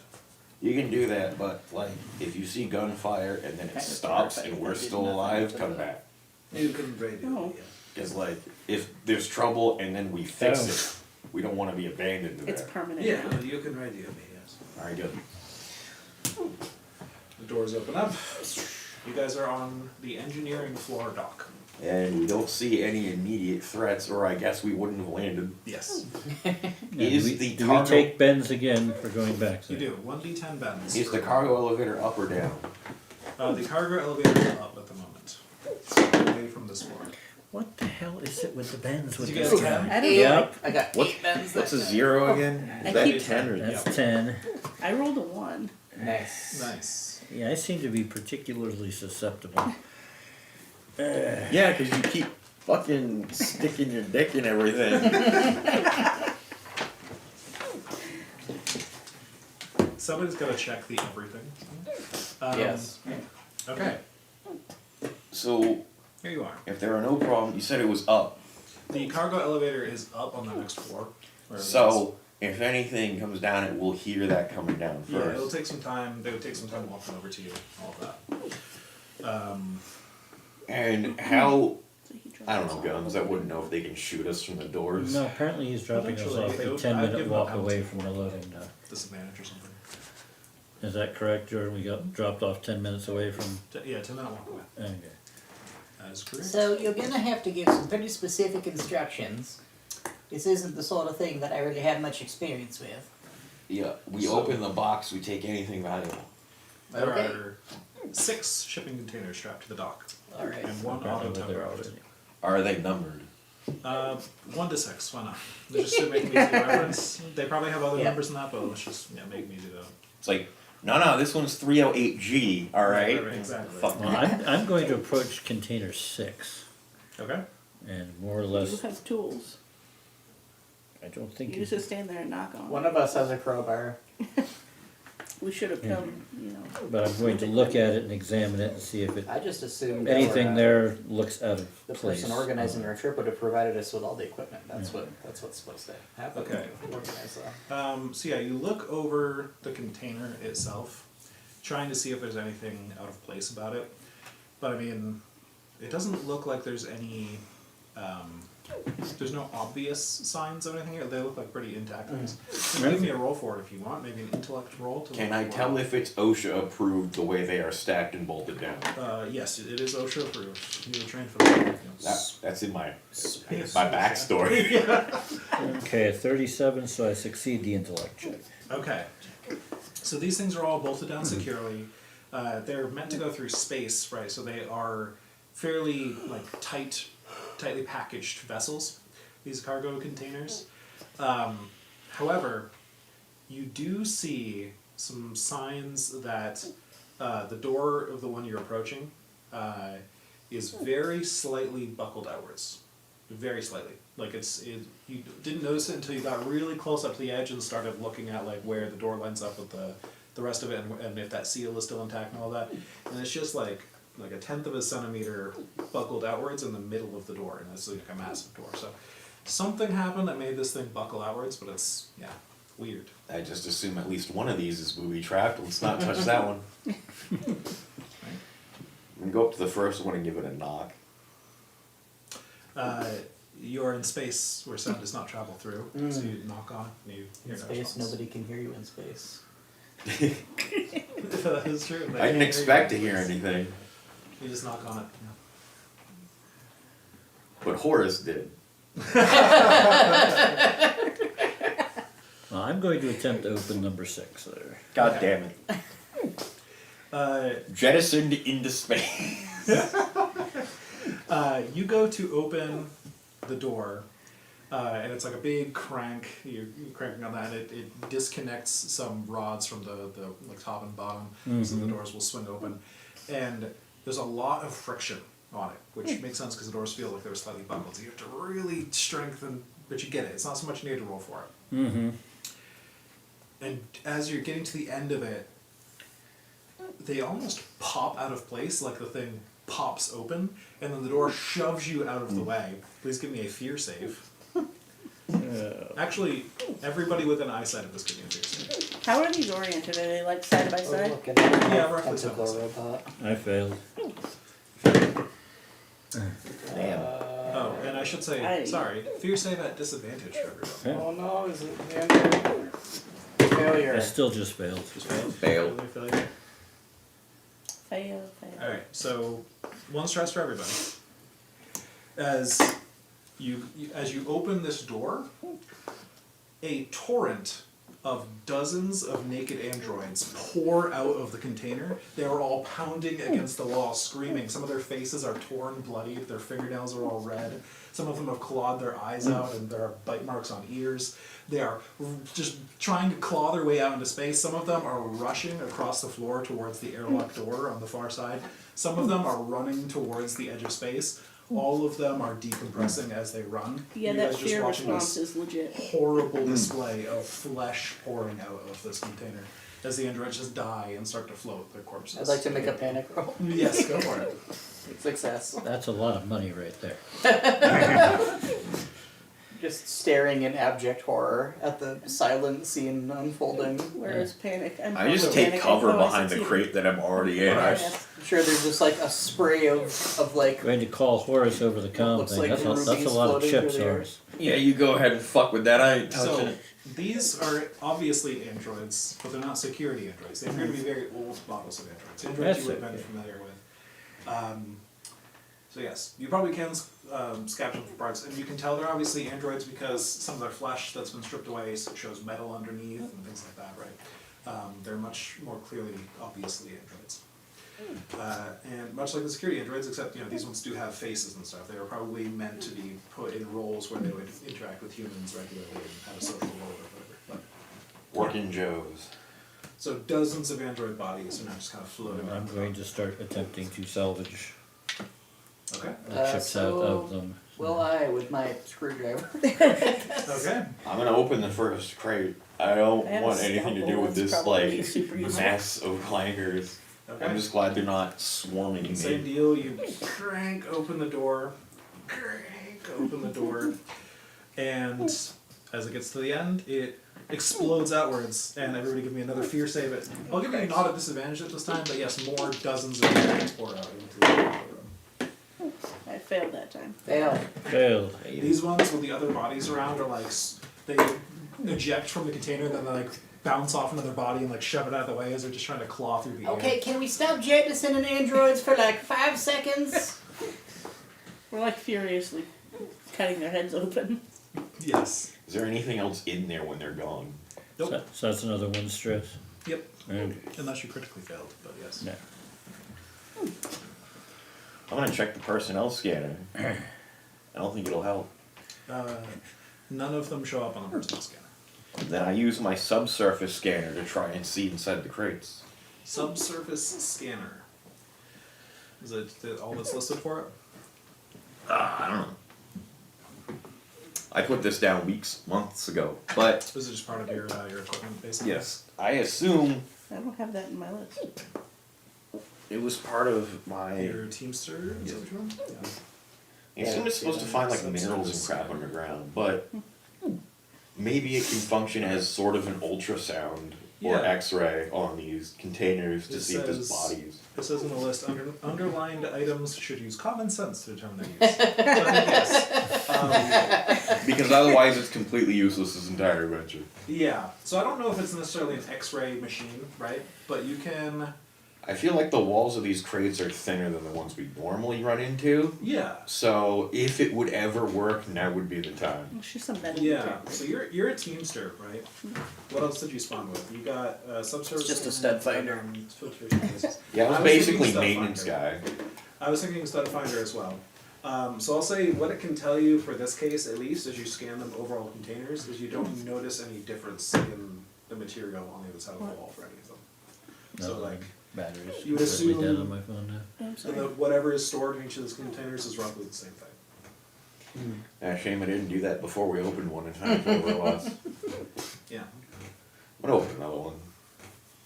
You can do that, but like if you see gunfire and then it Kinda stops terrified and if we're I did still nothing alive, to come the- back. You can radio Oh. me, yes. Because like if there's trouble and then we fix Oh. it, we don't want to be abandoned It's there. permanent. Yeah, now. no, you can radio me, yes. Alright, good. The doors open up. You guys are on the engineering floor dock. And we don't see any immediate threats, or I guess we wouldn't have landed. Yes. Is do we, the do cargo- we take bends again for going back You there? do. 1d10 bends. Is the cargo elevator up or down? The cargo elevator is up at the moment. It's away from this floor. What the hell is it with the bends with Did you this guys guy? have- I don't Yep. know. I got What- 8 bends. What's a that time. zero again? I Is that keep- 10 or That's Yep. 10. I rolled a 1. Nice. Nice. Yeah, I seem to be particularly susceptible. Yeah, because you keep fucking sticking your dick in everything. Somebody's got to check the everything. Yes. Okay. So, Here you are. if there are no problems, you said it was up. The cargo elevator is up on the next floor. wherever it So, if anything comes down, it will hear that coming down is. Yeah, it'll first. take some time. They would take some time walking over to you. All of that. And how, So he dropped I don't us know, off. guns, I wouldn't know if they can shoot us from the doors. No, apparently he's dropping us Eventually, off a I'd 10-minute give him a walk penalty. away from the loading dock. Disadvantage or something. Is that correct, Jordan? We got dropped off 10 minutes away from... Yeah, 10-minute walk away. Okay. That is correct. So you're gonna have to give some pretty specific instructions. This isn't the sort of thing that I really have much experience with. Yeah, we So- open the box, we take anything valuable. There Okay. are 6 shipping containers strapped to the dock, Alright. and 1 Apparently auto we're there tow already. Are they numbered? 1 to 6, why not? Just to make me do the reference. They probably have other Yeah. numbers than that, but let's just make me do that. It's like, no, this one's 308G, alright? Right, exactly. Fuck Well, I'm going to approach container 6, Okay. and more or You less, have tools. I don't think You just stand there and knock on. One of us has a crowbar. We should have come, you know. but I'm going to look at it and examine it and see if it, I just assumed anything our, there looks out of the place. person organizing our trip would have provided us with all the equipment. That's what's supposed to happen. Okay. Organize So yeah, you look over the container itself, trying to see if there's anything out of place about it. But I mean, it doesn't look like there's any. There's no obvious signs of anything here. They look like pretty intact things. Give me a roll for it if you want. Maybe an intellect roll. Can I tell if it's OSHA approved the way they are stacked and bolted down? Yes, it is OSHA approved. You were trained for that. That's in my Space. backstory. Okay, 37, so I succeed the intellect check. Okay. So these things are all bolted down securely. They're meant to go through space, right? So they are fairly like tightly packaged vessels, these cargo containers. However, you do see some signs that the door of the one you're approaching is very slightly buckled outwards. Very slightly. Like you didn't notice it until you got really close up to the edge and started looking at like where the door lines up with the rest of it and if that seal is still intact and all that. And it's just like a 1/10 of a centimeter buckled outwards in the middle of the door, and it's like a massive door. So something happened that made this thing buckle outwards, but it's weird. I just assume at least one of these is booby trapped. Let's not touch that one. And go up to the first one and give it a knock. You're in space where sound does not travel through, so you knock on and you hear In no space, response. nobody can hear you in space. That is true. They I didn't can't expect to you. hear anything, You just knock on it. but Horace did. Well, I'm going to attempt to open number 6 there. God damn it. Jettisoned into space. You go to open the door, and it's like a big crank. You're cranking on that, and it disconnects some rods from the like top and bottom, so the doors will swing open. And there's a lot of friction on it, which makes sense because the doors feel like they were slightly buckled. So you have to really strengthen, but you get it. It's not so much you need to roll for it. Mm-hmm. And as you're getting to the end of it, they almost pop out of place, like the thing pops open, and then the door shoves you out of the way. Please give me a fear save. Actually, everybody within eyesight of this give me a fear save. How are these oriented? Are they like side by side? Look at that. Yeah, roughly so. Tentacle robot. I failed. Damn. Oh, and I should say, sorry, fear save at disadvantage for everybody. Oh no, is it the end? Failure. I still just failed. Just failed. Fail. Failure. Fail. Alright, so one stress for everybody. As you open this door, a torrent of dozens of naked androids pour out of the container. They are all pounding against the wall, screaming. Some of their faces are torn, bloodied, their fingernails are all red. Some of them have clawed their eyes out and there are bite marks on ears. They are just trying to claw their way out into space. Some of them are rushing across the floor towards the airlock door on the far side. Some of them are running towards the edge of space. All of them are decompressing as they run. Yeah, You that guys just fear watching response this is legit. horrible display of flesh pouring out of this container as the androids just die and start to float their corpses. I'd like to make a panic roll. Yes, go for it. Success. That's a lot of money right there. Just staring in abject horror at the silent scene unfolding. Whereas panic. I just take cover behind the crate that I'm already in. I'm sure there's just like a spray of like. Going to call Horace over the comm Looks thing. like That's a rubies lot of floating chips, through the air. Horace. Yeah, you go ahead and fuck with that. I ain't touching So, it. these are obviously androids, but they're not security androids. They appear to be very old models of androids. Androids That's you would have been okay. familiar with. So yes, you probably can scavenge them for parts, and you can tell they're obviously androids because some of their flesh that's been stripped away shows metal underneath and things like that, right? They're much more clearly, obviously androids. And much like the security androids, except these ones do have faces and stuff. They were probably meant to be put in roles where they would interact with humans regularly and have a social role or whatever. But, Working Joes. so dozens of android bodies are now just kind of floating I'm around. going to start attempting to salvage Okay. the chips out of them. Will I with my screwdriver? Okay. I'm gonna open the first crate. I don't I have want a anything to do scalpel, with that's this probably like super useful. mass of clangers. Okay. I'm just glad they're not swarming Same me. deal, you crank open the door, and as it gets to the end, it explodes outwards, and everybody give me another fear save it. I'll give you not a disadvantage at this time, but yes, more dozens of androids pour out into the room. I failed that time. Fail. Failed. These ones with the other bodies around are like they eject from the container, then they like bounce off another body and like shove it out of the way as they're just trying to claw through the air. Can we stop jettisoning androids for like 5 seconds? We're like furiously cutting their heads open. Yes. Is there anything else in there when they're gone? Nope. So that's another one stress. Yep. Okay. Unless you critically failed, but yes. No. I'm gonna check the personnel scanner. I don't think it'll help. None of them show up on the personal scanner. Then I use my subsurface scanner to try and see inside the crates. Subsurface scanner. Is it all that's listed for it? I don't know. I put this down months ago, but Is it just part of your equipment, basically? yes, I assume I don't have that in my list. it was part of my. Your Teamster? Is that what you're on? Yeah. I assume it's supposed to find like minerals and crap underground, but maybe it can function as sort of an ultrasound or Yeah. X-ray on these containers to It see if there's says- bodies. It says in the list, underlined items should use common sense to determine their use. But yes. Because otherwise, it's completely useless this entire adventure. Yeah. So I don't know if it's necessarily an X-ray machine, right? But you can. I feel like the walls of these crates are thinner than the ones we normally run into. Yeah. So if it would ever work, now would be the time. Well, she's some better. Yeah. So you're a Teamster, right? What else did you spawn with? You got subsurface. It's just a stud finder. Filtration devices. Yeah, I was I was basically thinking maintenance Stud guy. I was thinking stud finder as well. So I'll say what it can tell you for this case, at least, as you scan them overall containers, is you don't notice any difference in the material on the other side of the wall for any of them. So No, like, batteries. you would completely dead assume- on my phone now. I'm so sorry. whatever is stored in each of those containers is roughly the same thing. Shame I didn't do that before we opened one in time for the robots. Yeah. I'm gonna open another one.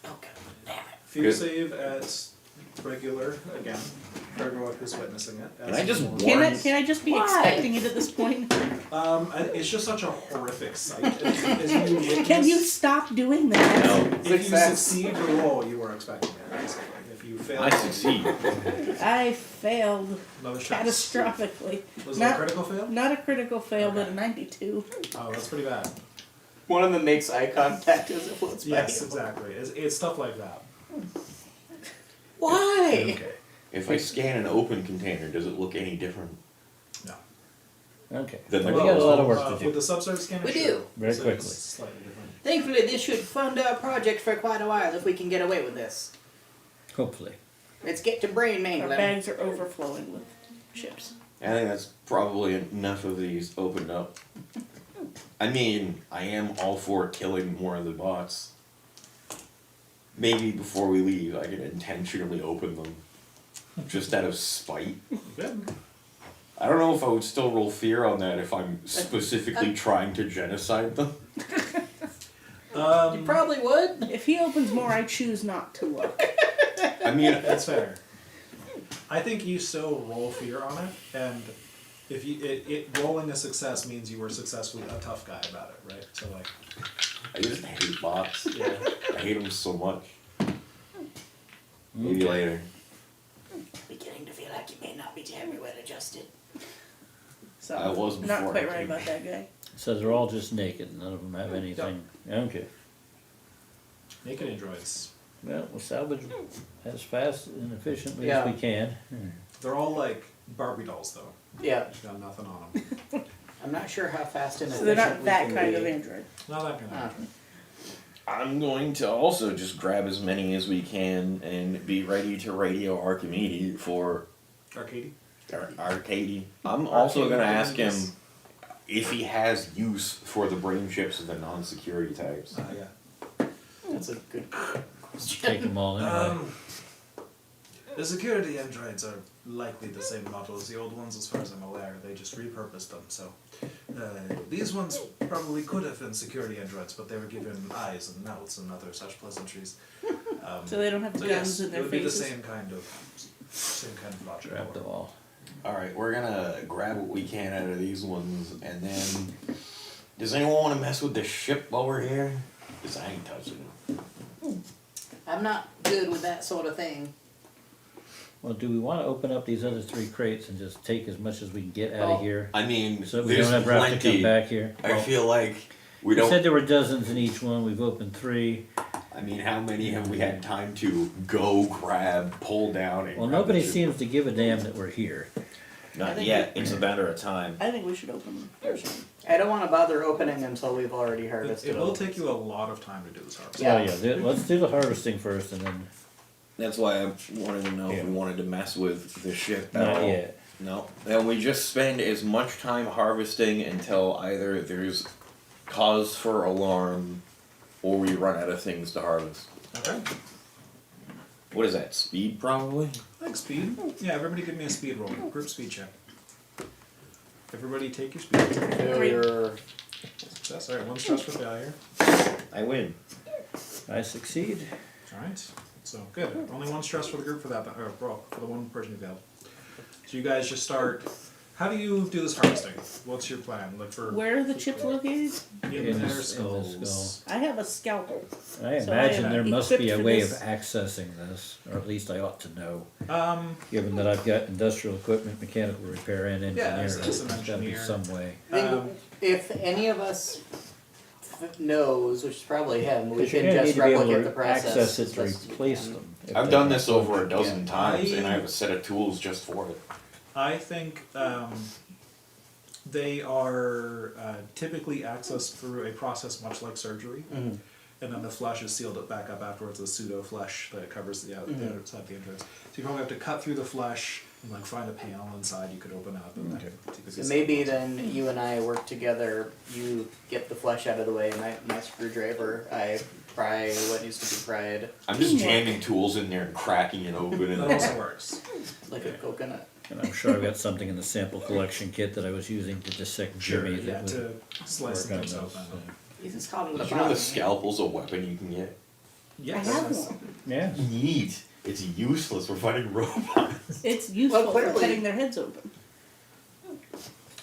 Okay, damn it. Fear Good. save at regular again for everyone who's witnessing it. Can I just As warn- Can I just be expecting it at this point? It's just such a horrific sight. As you witness- Can you stop doing that? No, If you Success. succeed the roll, you are expecting it. Basically, if you fail, I succeed. I failed another shot. catastrophically. Was it a critical fail? Not a critical fail, but a 92. Oh, that's pretty bad. One of them makes eye contact as it floats by. Yes, exactly. It's stuff like that. Why? Okay. If I scan an open container, does it look any different No. Okay. than the We got a lot of work Well, to do. With the subsurface scanner, We sure. do. Very So quickly. It's slightly different. Thankfully, this should fund our project for quite a while if we can get away with this. Hopefully. Let's get to brain Our mangling. bags are overflowing with chips. I think that's probably enough of these opened up. I mean, I am all for killing more of the bots. Maybe before we leave, I can intentionally open them. Just out of spite. Good. I don't know if I would still roll fear on that if I'm specifically trying to genocide them. You probably would. If he opens more, I choose not to look. I mean, That's fair. I think you still roll fear on it, and if you rolling a success means you were successfully a tough guy about it, right? So like, I just hate bots. yeah. I hate them so much. Maybe later. Beginning to feel like you may not be terribly well adjusted. So I was not before quite I right came. about that guy. So they're all just naked. None of them have anything. Okay. Naked androids. Well, we'll salvage them as fast and efficiently Yeah. as we can. They're all like Barbie dolls, though. Yeah, Got nothing on them. I'm not sure how fast and So they're not efficient we that can kind be. of android. Not that kind of Ah. android. I'm going to also just grab as many as we can and be ready to radio Archimedes for Arcady. Arcady. I'm also going to ask him Archimedes. if he has use for the brain chips of the non-security types. Yeah. That's a good Take question. them all anyway. The security androids are likely the same model as the old ones, as far as I'm aware. They just repurposed them. So these ones probably could have been security androids, but they were given eyes and mouths and other such pleasantries. So they don't have So guns yes, in it their would be the faces. same kind of logic. Grab them all. Alright, we're going to grab what we can out of these ones, and then... Does anyone want to mess with the ship while we're here? Because I ain't touching it. I'm not good with that sort of thing. Well, do we wanna open up these other 3 crates and just take as much as we can get out Well, of here? I mean, So we there's don't ever have to come plenty. back here? I feel like we You said don't. there were dozens in each one, we've opened 3. I mean, how many have we had time to go grab, pull down, and Well, grab nobody the chip? seems to give a damn that we're here. I Not think yet. It's a matter of time. I think we should open them first. I don't want to bother opening until we've already It, harvested. it will all take these. you a lot of time to do this harvest. Yeah. Let's do the harvesting first and then, That's why I wanted to know Yeah. if we wanted to mess with the ship at not all. yet. No. Then we just spend as much time harvesting until either there's cause for alarm or we run out of things to harvest. Okay. What is that? Speed, probably? Like speed. Yeah, everybody give me a speed roll. Group speed check. Everybody take your speed. Failure. Success. Alright, 1 stress for failure. I win. I succeed. Alright. So good. Only 1 stress for the group for that, or well, for the one person who failed. So you guys just start. How do you do this harvesting? What's your plan? Like for Where are the chips located? in In their the skulls. I have a scalpel. I So imagine I am there must be equipped a for way this. of accessing this, or at least I ought to know, Yeah, given that I've got industrial equipment, mechanical repair, and engineering. as an There's gotta be engineer. some way. I think Um, if any of us knows, which is probably him, we Because you're can gonna need just to be able replicate the to process. access it as to best as we replace can. them. if I've they done can this over a function. dozen times, and I I- have a set of tools just for it. I think they are typically accessed through a process much like surgery, and then the flesh is sealed back up afterwards, a pseudo flesh that covers the outside the entrance. So you probably have to cut through the flesh and like find a panel inside you could open up. And then So maybe then you and I work together. You get the flesh out of the way. My screwdriver. I pry what needs to be pried, I'm just jamming tools in there and cracking it open. that And also works. like a coconut. And I'm sure I've got something in the sample collection kit that I was using to dissect Jimmy Yeah, that would to slice work on things those. open. He's just called Did you know the scalpel's a weapon you can get? Yes. I have one. Yeah. Neat. It's useless. We're fighting robots. It's useful for clearly- cutting their heads open.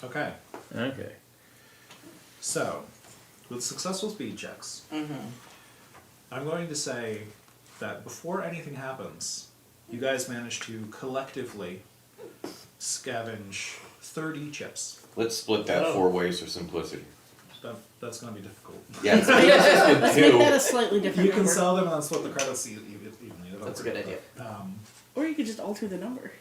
Okay. Okay. So, with successful speed checks, I'm going to say that before anything happens, you guys manage to collectively scavenge 30 chips. Let's split that Oh. 4 ways for simplicity. That's going to be difficult. Yeah, it's just with Let's make that 2. a slightly different You can number. sell them and then split the credits evenly. That's a good idea. Or you could just alter the number.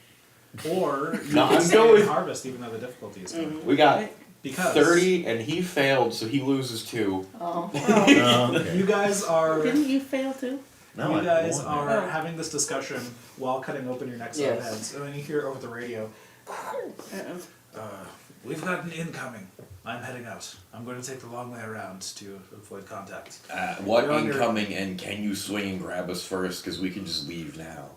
Or you No, can I'm stay going- in harvest even though the difficulty is good. We got Because 30, and he failed, so he loses 2. Oh. Oh, okay. you guys are Didn't you fail too? you guys are Oh. having this discussion while cutting open your next set of Yes. heads, and then you hear over the radio, Uh-oh. "We've got an incoming. I'm heading out. I'm going to take the long way around to avoid contact." What You're on your incoming, and can you swing and grab us first? Because we can just leave now.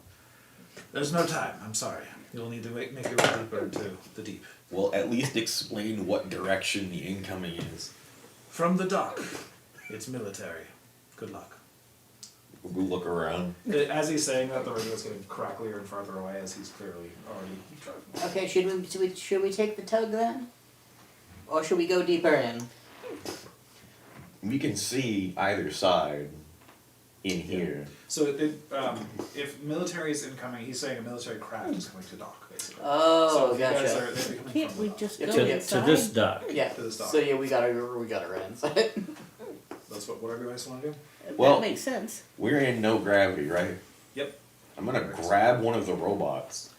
There's no time. I'm sorry. You'll need to make your way deeper into the deep. Well, at least explain what direction the incoming is. From the dock, it's military. Good luck. We look around. As he's saying that, the radio's getting cracklier and farther away as he's clearly already driving. Okay, should we take the tug then, or should we go deeper in? We can see either side in here. So if military is incoming, he's saying a military craft is coming to dock, basically. Oh, so if you guys gotcha. are, they'd be coming Can't from we the dock. just Yeah, go to- inside? To this dock. Yeah. To this dock. So yeah, we gotta run inside. That's what you guys want to do? Well- That makes sense. We're in no gravity, right? Yep. I'm gonna grab one of the robots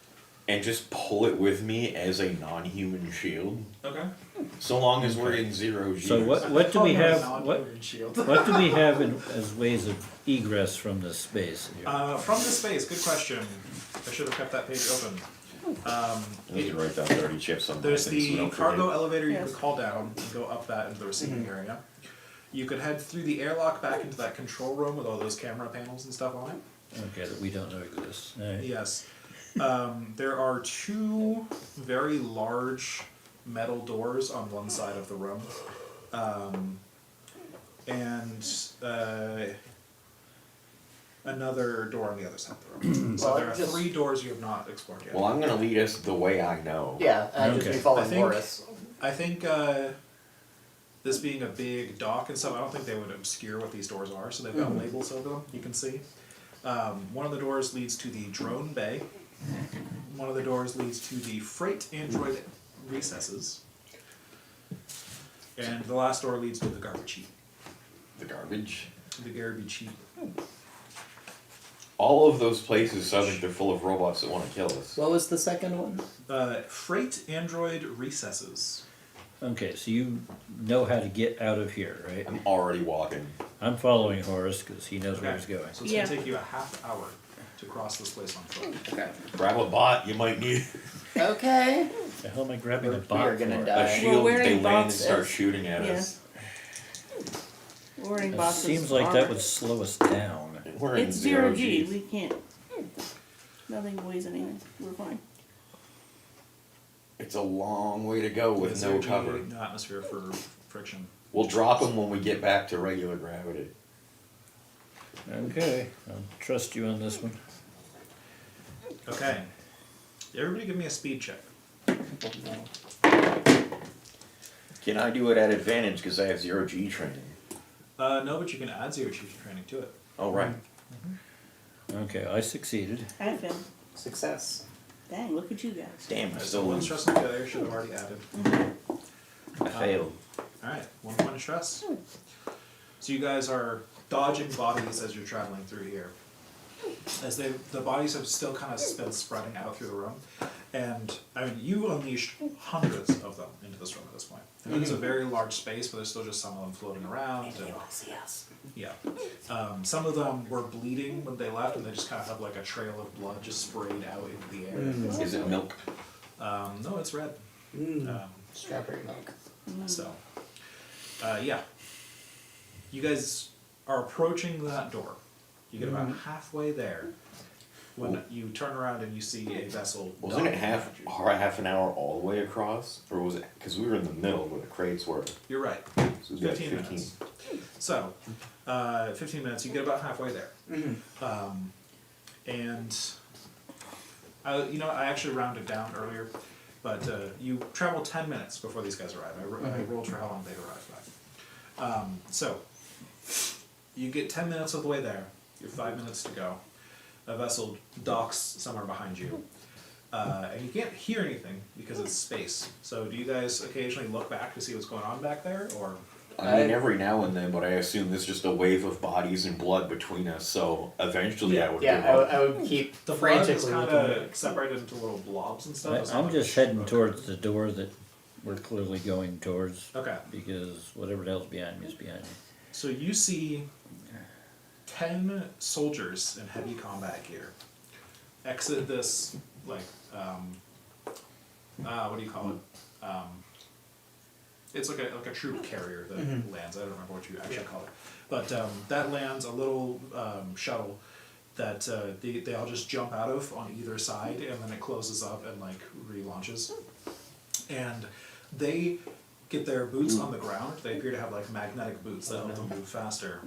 and just pull it with me as a non-human shield. Okay. So long as we're in 0 G. So what do we have? What Non-human shield. what do we have as ways of egress from this space here? From the space, good question. I should have kept that page open. I need to write down 30 chips on There's my thing so we the don't cargo forget. elevator you Yes. could call down and go up that into the receiving area. You could head through the airlock back into that control room with all those camera panels and stuff on it. Okay, that we don't know exists. All right. Yes. There are 2 very large metal doors on one side of the room. And another door on the other side of the room. So Well, there are just- 3 doors you have not explored yet. Well, I'm gonna lead us the way I know. Yeah, I just Okay. be following I think- Boris. I think this being a big dock and stuff, I don't think they would obscure what these doors are, so they've got labels over them you can see. One of the doors leads to the drone bay, one of the doors leads to the freight android recesses, and the last door leads to the garbage heap. The garbage. The garbage heap. All of those places sound like they're full of robots that want to kill us. What was the second one? Freight android recesses. Okay, so you know how to get out of here, right? I'm already walking. I'm following Horace because he knows where he's going. So it's Yeah. gonna take you a half hour to cross this place on foot. Okay. Grab a bot, you might need Okay. The hell am I grabbing a We bot are gonna for? die. a shield. wearing They land and bots start as- shooting at yeah. us. Wearing It boxes. seems like that would slow us down. We're in It's 0G. G. We can't. Nothing weighs anything. We're fine. It's a long way to go with It's no energy, cover. No atmosphere for friction. We'll drop them when we get back to regular gravity. Okay, I'll trust you on this one. Okay. Everybody give me a speed check. Can I do it at advantage because I have 0G training? No, but you can add 0G training to it. Oh, right. Okay, I succeeded. I failed. Success. Dang, look at you guys. Damn, I So still one lose. stress and failure should have already added. I failed. Alright, 1 point of stress. So you guys are dodging bodies as you're traveling through here. As the bodies have still kind of been spreading out through the room. And, I mean, you unleashed hundreds of them into this room at this point. I mean, it's a very large space, but there's still just some of them floating around. And, They want to see us. yeah. Some of them were bleeding when they left, and they just kind of have like a trail of blood just sprayed out into the air. Is it milk? No, it's red. Strawberry milk. So, yeah. You guys are approaching that door. You get about halfway there when you turn around and you see a vessel. Wasn't it docking behind you. half an hour all the way across? Or was it? Because we were in the middle where the crates were. You're right. So it was about 15 minutes. So, 15 minutes, you get about halfway there. And, I actually rounded down earlier, but you travel 10 minutes before these guys arrive. I rolled for how long they'd arrive by. So, you get 10 minutes of the way there. You have 5 minutes to go. A vessel docks somewhere behind you. And you can't hear anything because it's space. So do you guys occasionally look back to see what's going on back there, or? I mean, every now and then, but I assume there's just a wave of bodies and blood between us, so eventually I would give Yeah, up. I would keep The blood is frantically kind looking. of separated into little blobs and stuff. It's not I'm like just a heading book. towards the door that we're clearly going towards Okay, because whatever the hell's behind me is behind me. so you see 10 soldiers in heavy combat gear exit this, like, what do you call it? It's like a troop carrier that lands. I don't remember what you actually call it, but that lands a little shuttle that they all just jump out of on either side, and then it closes up and like relaunches. And they get their boots on the ground. They appear to have like magnetic boots that help them move faster.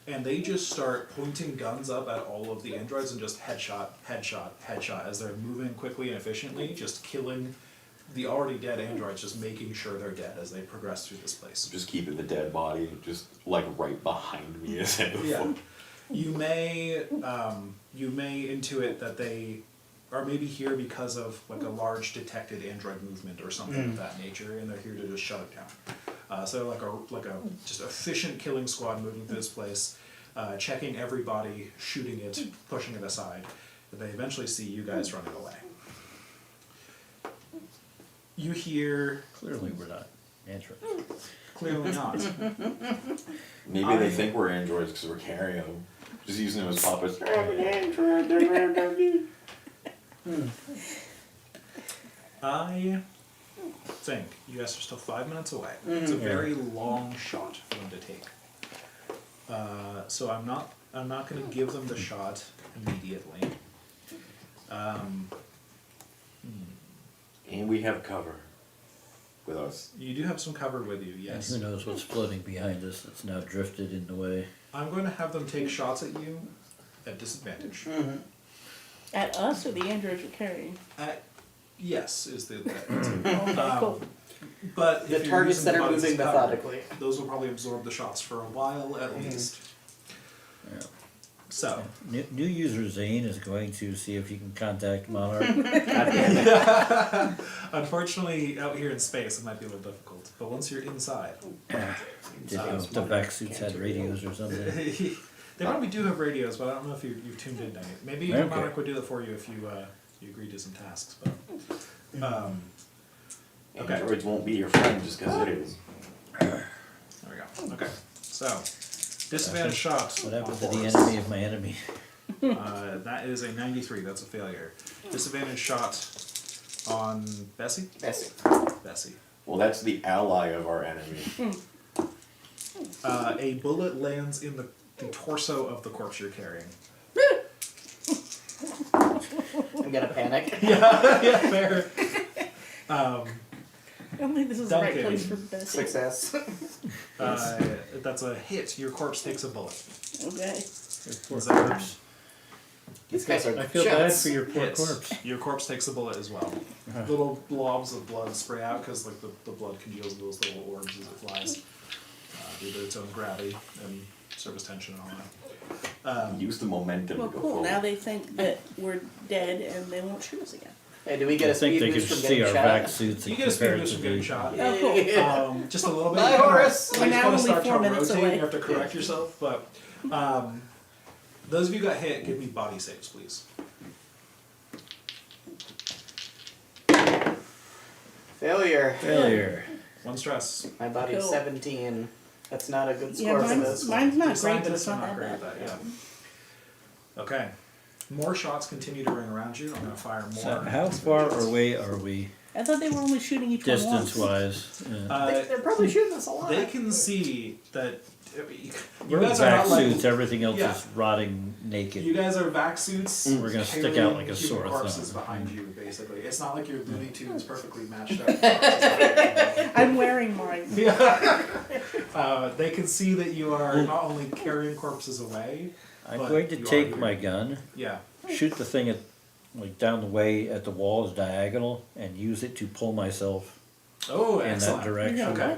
And they just start pointing guns up at all of the androids and just headshot, headshot, headshot as they're moving quickly and efficiently, just killing the already dead androids, just making sure they're dead as they progress through this place. Just keeping the dead body just like right behind me as I move Yeah. forward. You may intuit that they are maybe here because of like a large detected android movement or something of that nature, and they're here to just shut it down. So like a just efficient killing squad moving through this place, checking every body, shooting it, pushing it aside. They eventually see you guys running away. You hear Clearly we're not androids. clearly not. Maybe they think we're androids because we're carrying them. Just using them as puppets. I'm an android, they're android. I think you guys are still 5 minutes away. It's a very long shot for them to take. So I'm not going to give them the shot immediately. And we have cover with us. You do have some cover with you, And yes. who knows what's floating behind us that's now drifted in the way. I'm going to have them take shots at you at disadvantage. At us or the androids we're carrying? Yes, is the Okay, cool. but The if you're targets using that them are as moving cover, methodically. those will probably absorb the shots for a while at least. So, New user Zane is going to see if you can contact Monarch. unfortunately, out here in space, it might be a little difficult. But once you're inside, Did know if the vac suits had radios or something. they probably do have radios, but I don't know if you've tuned in to any. Maybe Okay. Monarch would do that for you if you agree to some tasks. But okay. Androids won't be your friend just because it is. There we go. Okay, so disadvantage shot. What happened on to the Horus. enemy of my enemy? That is a 93. That's a failure. Disadvantage shot on Bessie. Bessie. Well, that's the ally of our enemy. A bullet lands in the torso of the corpse you're carrying. I'm gonna panic. Yeah, fair. I don't think this is the right Duncan. place for Bessie. Success. That's a hit. Your corpse takes a bullet. Okay. Poor Is that corpse. These guys are I feel bad jets. for your poor Hits. corpse. Your corpse takes a bullet as well. Little blobs of blood spray out because like the blood congeals into those little orbs as it flies. Due to its own gravity and surface tension and all that. Use the momentum Well, to go cool. forward. Now they think that we're dead and they won't shoot us again. Hey, do we get I a think speed they could boost from see getting our shot? vac suits You and get a speed compare it boost to from getting the. shot. Oh, cool. Yeah. Just a little bit. Bye, You kinda- Horace. You We're just now gotta only start 4 to minutes rotate. away. You have to correct yourself, but those of you who got hit, give me body saves, please. Failure. Failure. One stress. My body's Cool. 17. That's not a good Yeah, score for mine's, this. mine's not Your great, but scientists it's are not not that great bad. at that, yeah. Okay. More shots continue to ring around you. I'm going to fire more. So how far away are we, I thought they were only shooting each one distance once. wise? Yeah. They're probably shooting us a lot. They can see that you We're in guys are vac not like suits, everything else yeah. is rotting naked. you guys are vac suits. We're gonna stick carrying out like a human sore corpses thumb. behind you, basically. It's not like your Looney Tunes perfectly matched up. I'm wearing mine. Yeah. They can see that you are not only carrying corpses away. I'm but going to you are take here. my gun, Yeah. shoot the thing at, like down the way at the wall as diagonal, and use it to pull myself Oh, in excellent. that direction. Okay.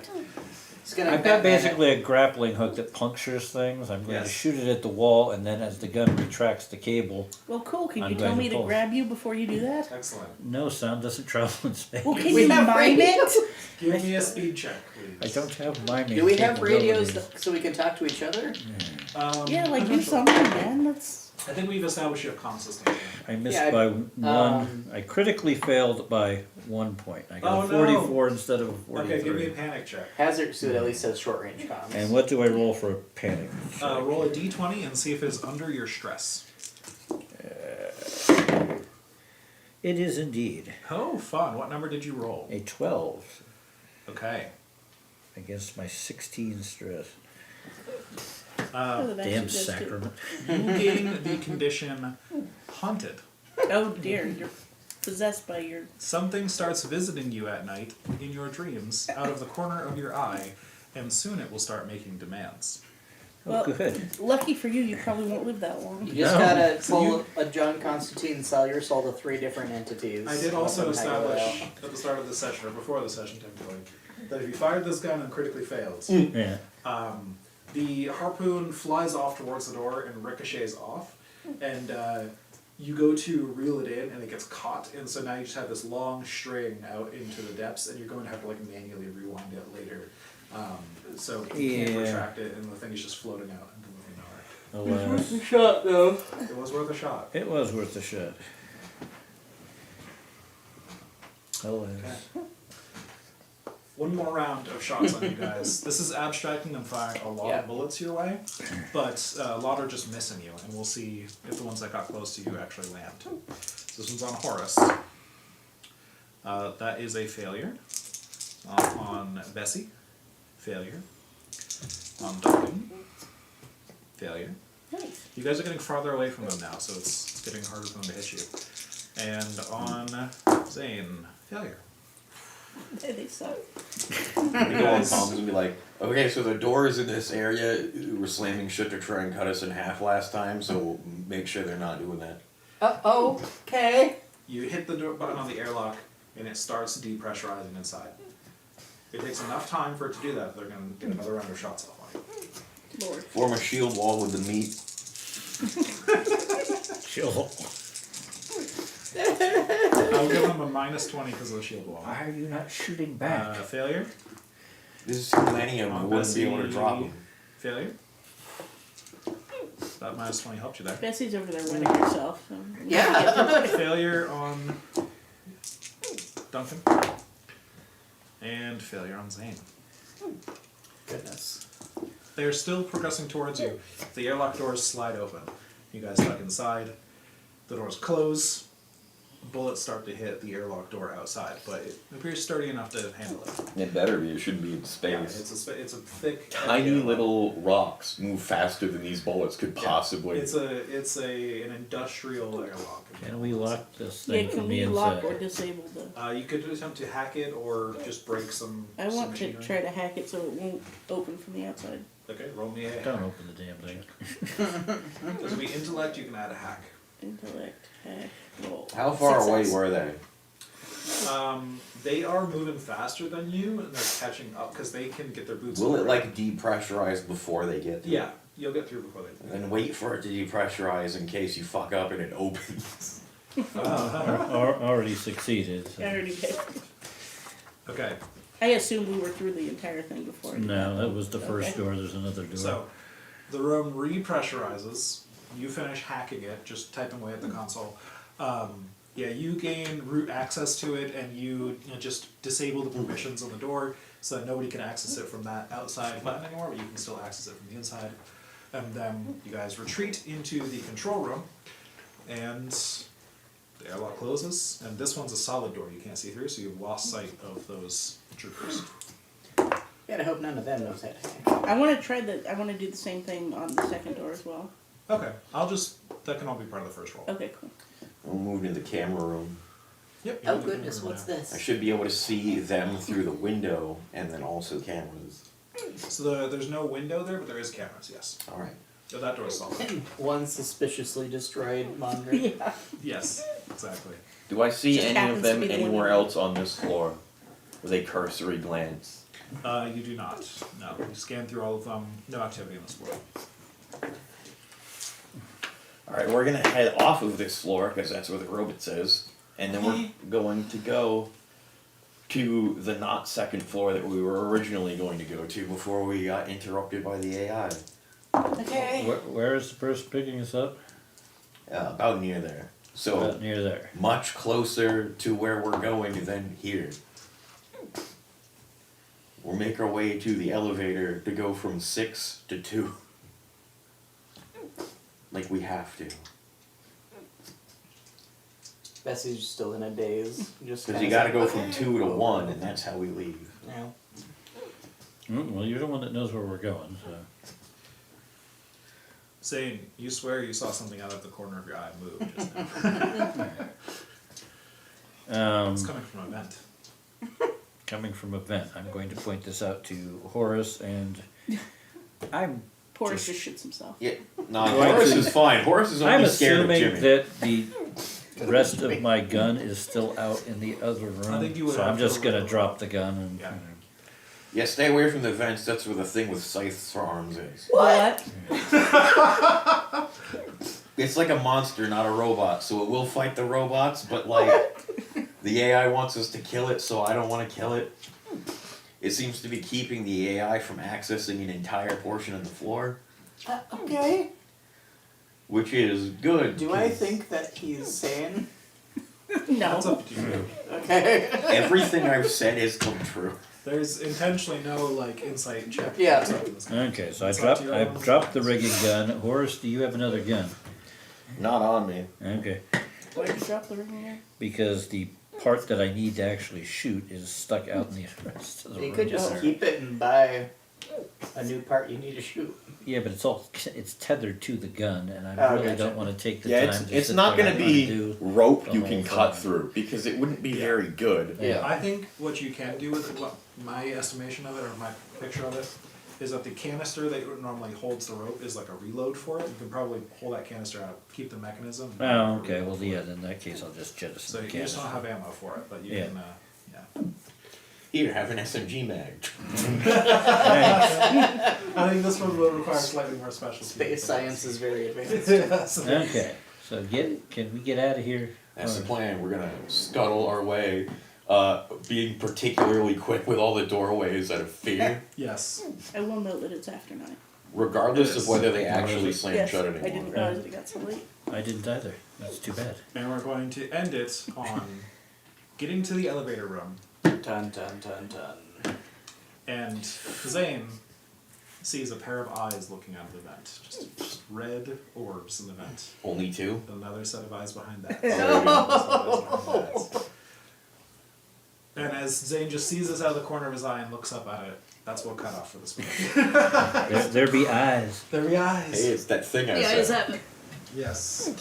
It's gonna I've got Batman basically a grappling hook that punctures things. I'm going to Yes. shoot it at the wall, and then as the gun retracts the cable, Well, cool. Can I'm you tell going me to to pull. grab you before you do that? Excellent. no, sound doesn't travel in space. Well, can We you have mime radio. it? Give me a speed check, I please. don't have miming Do we have radios capabilities. so we can talk to each other? Yeah, like do potentially. something, man. That's I think we've established you have comm system. I missed Yeah, by one. I critically failed by 1 point. I got Oh, a no. 44 instead of a 43. Okay, give me a panic check. Hazard suit at least has short range comms. And what do I roll for a panic? Roll a d20 and see if it's under your stress. It is indeed Oh, fun. What number did you roll? a 12 Okay. against my 16 stress. oh, the Damn vaccine does too. sacrament. You gain the condition haunted. Oh dear, you're possessed by your. Something starts visiting you at night in your dreams out of the corner of your eye, and soon it will start making demands. Well, Oh, good. lucky for you, you probably won't live that long. You just No. gotta So pull a John Constantine, sell your soul to 3 different entities. I did also Let them haggle it establish out. at the start of the session, or before the session, technically, that if you fired this gun and critically failed, Yeah. the harpoon flies off towards the door and ricochets off, and you go to reel it in and it gets caught, and so now you just have this long string out into the depths, and you're going to have to like manually rewind it later. So you can't Yeah. retract it, and the thing is just floating out and moving nowhere. Alas. Shot though. It was worth a shot. It was worth a shot. Alas. Okay. One more round of shots on you guys. This is abstracting and firing a lot Yeah. of bullets your way, but a lot are just missing you, and we'll see if the ones that got close to you actually land. So this one's on Horus. That is a failure. On Bessie, failure. On Duncan, failure. Nice. You guys are getting farther away from them now, so it's getting harder for them to hit you. And on Zane, failure. They suck. We go on comms and be like, okay, so the doors in this area were slamming shut to try and cut us in half last time, so we'll make sure they're not doing that. Okay. You hit the door button on the airlock, and it starts depressurizing inside. It takes enough time for it to do that, they're going to get another round of shots off on you. Lord. Form a shield wall with the meat. Chill. I'll give him a -20 because of the shield wall. Why are you not shooting back? Failure. There's too many of them. I On wouldn't be able to Bessie. drop them. Failure. That -20 helped you there. Bessie's over there winning herself. So Yeah. Failure on Duncan. And failure on Zane. Goodness. They're still progressing towards you. The airlock doors slide open. You guys stuck inside. The doors close. Bullets start to hit the airlock door outside, but it appears sturdy enough to handle it. It better be. It shouldn't be in Yeah, space. it's a thick, Tiny heavy airlock. little rocks move faster than these bullets could possibly. It's an industrial airlock. Can we lock this yeah, thing can from we the lock or inside? disable the? You could attempt to hack it or just break some. I some want to machinery. try to hack it so it won't open from the outside. Okay, roll me a Don't hack. open the damn thing. Does it be intellect? You can add a hack. Intellect, hack, roll. How far away Success. were they? They are moving faster than you, and they're catching up because they can get their boots. Will on it the like depressurize before they get there? Yeah, you'll get through before they. Then wait for it to depressurize in case you fuck up and it opens. Already succeeded. so. I already did. Okay, I assumed we were through the entire thing before. I did No, that was the first Okay. door. There's another door. so the room repressurizes. You finish hacking it, just typing away at the console. Yeah, you gain root access to it, and you know, just disable the permissions on the door so that nobody can access it from that outside button anymore, but you can still access it from the inside. And then you guys retreat into the control room, and the airlock closes. And this one's a solid door you can't see through, so you've lost sight of those troopers. Gotta hope none of them knows how to hack. I want to try the. I want to do the same thing on the second door as well. Okay, that can all be part of the first roll. Okay, cool. We'll move into the camera room. Yep. Oh goodness, what's I this? should be able to see them through the window and then also cameras. So there's no window there, but there is cameras, yes. Alright. So that door is solid. One suspiciously destroyed monitor. Yeah. Yes, exactly. Do I see Just any of happens to them be the anywhere window. else on this floor with a cursory glance? You do not. No. You scan through all of them. No activity on this floor. Alright, we're gonna head off of this floor, because that's where the robot says, and then we're going to go to the not second floor that we were originally going to go to before we got interrupted by the AI. Okay. Where is the person picking us up? About near there. So, About near there. much closer to where we're going than here. We'll make our way to the elevator to go from 6 to 2. Like we have to. Bessie's still in a daze. Just Because kinda you gotta go like, from 2 to 1, and that's how we leave. Yeah. Well, you're the one that knows where we're going, so. Zane, you swear you saw something out of the corner of your eye move just now. It's coming from a vent. Coming from a vent, I'm going to point this out to Horace, and I'm Horace just shoots himself. Yeah, no, Horace is fine. Horace is I'm only scared of assuming Jimmy. that the rest of my gun is still out in the other room. I think you would so have I'm just to gonna drop the gun and. Yeah. Yeah, stay away from the vents. That's where the thing with scythes for arms is. What? It's like a monster, not a robot. So it will fight the robots, but like the AI wants us to kill it, so I don't want to kill it. It seems to be keeping the AI from accessing an entire portion of the floor, Okay. which is good. Do I 'cause think that he's sane? No. That's up to you. Okay. everything I've said has come true? There's intentionally no like insight check. Yeah. that's up to this guy. Okay, so It's up to you. I've dropped the rigging gun. Horace, do you have another gun? Not on me. Okay, Why did you drop the ring there? because the part that I need to actually shoot is stuck out in the rest of the You room. could just keep it and buy a new part you need to shoot. Yeah, but it's tethered to the gun, and I Oh, really gotcha. don't want to take the Yeah, time. it's sit not there gonna and be undo rope the you whole can cut thing. through, because it wouldn't be Yeah. very good. Yeah. I think what you can do with it, what my estimation of it, or my picture of it, is that the canister that normally holds the rope is like a reload for it. You can probably pull that canister out, keep the mechanism. Oh, okay. Well, yeah. In that case, I'll just jettison So the you just don't canister. have ammo for it, but you Yeah. can, yeah. Here, have an SMG mag. Thanks. I think this one will require slightly more special. Space science is very advanced. Yes. Okay, so can we get out of here? That's the plan. We're gonna scuttle our way, being particularly quick with all the doorways out of fear, Yes. I will note that it's after 9. regardless of whether they Yes. actually slam Yes, shut I anymore. didn't realize that it got so late. I didn't either. That's too bad. And we're going to end it on getting to the elevator room. Dun dun dun dun. And Zane sees a pair of eyes looking out of the vent. Just red orbs in the vent. Only two? Another set of eyes behind that. Oh, there we go. Another set of eyes behind that. And as Zane just sees this out of the corner of his eye and looks up at it, that's what cut off for this movie. There be eyes. There be eyes. Hey, it's that thing I The said. eyes up. Yes.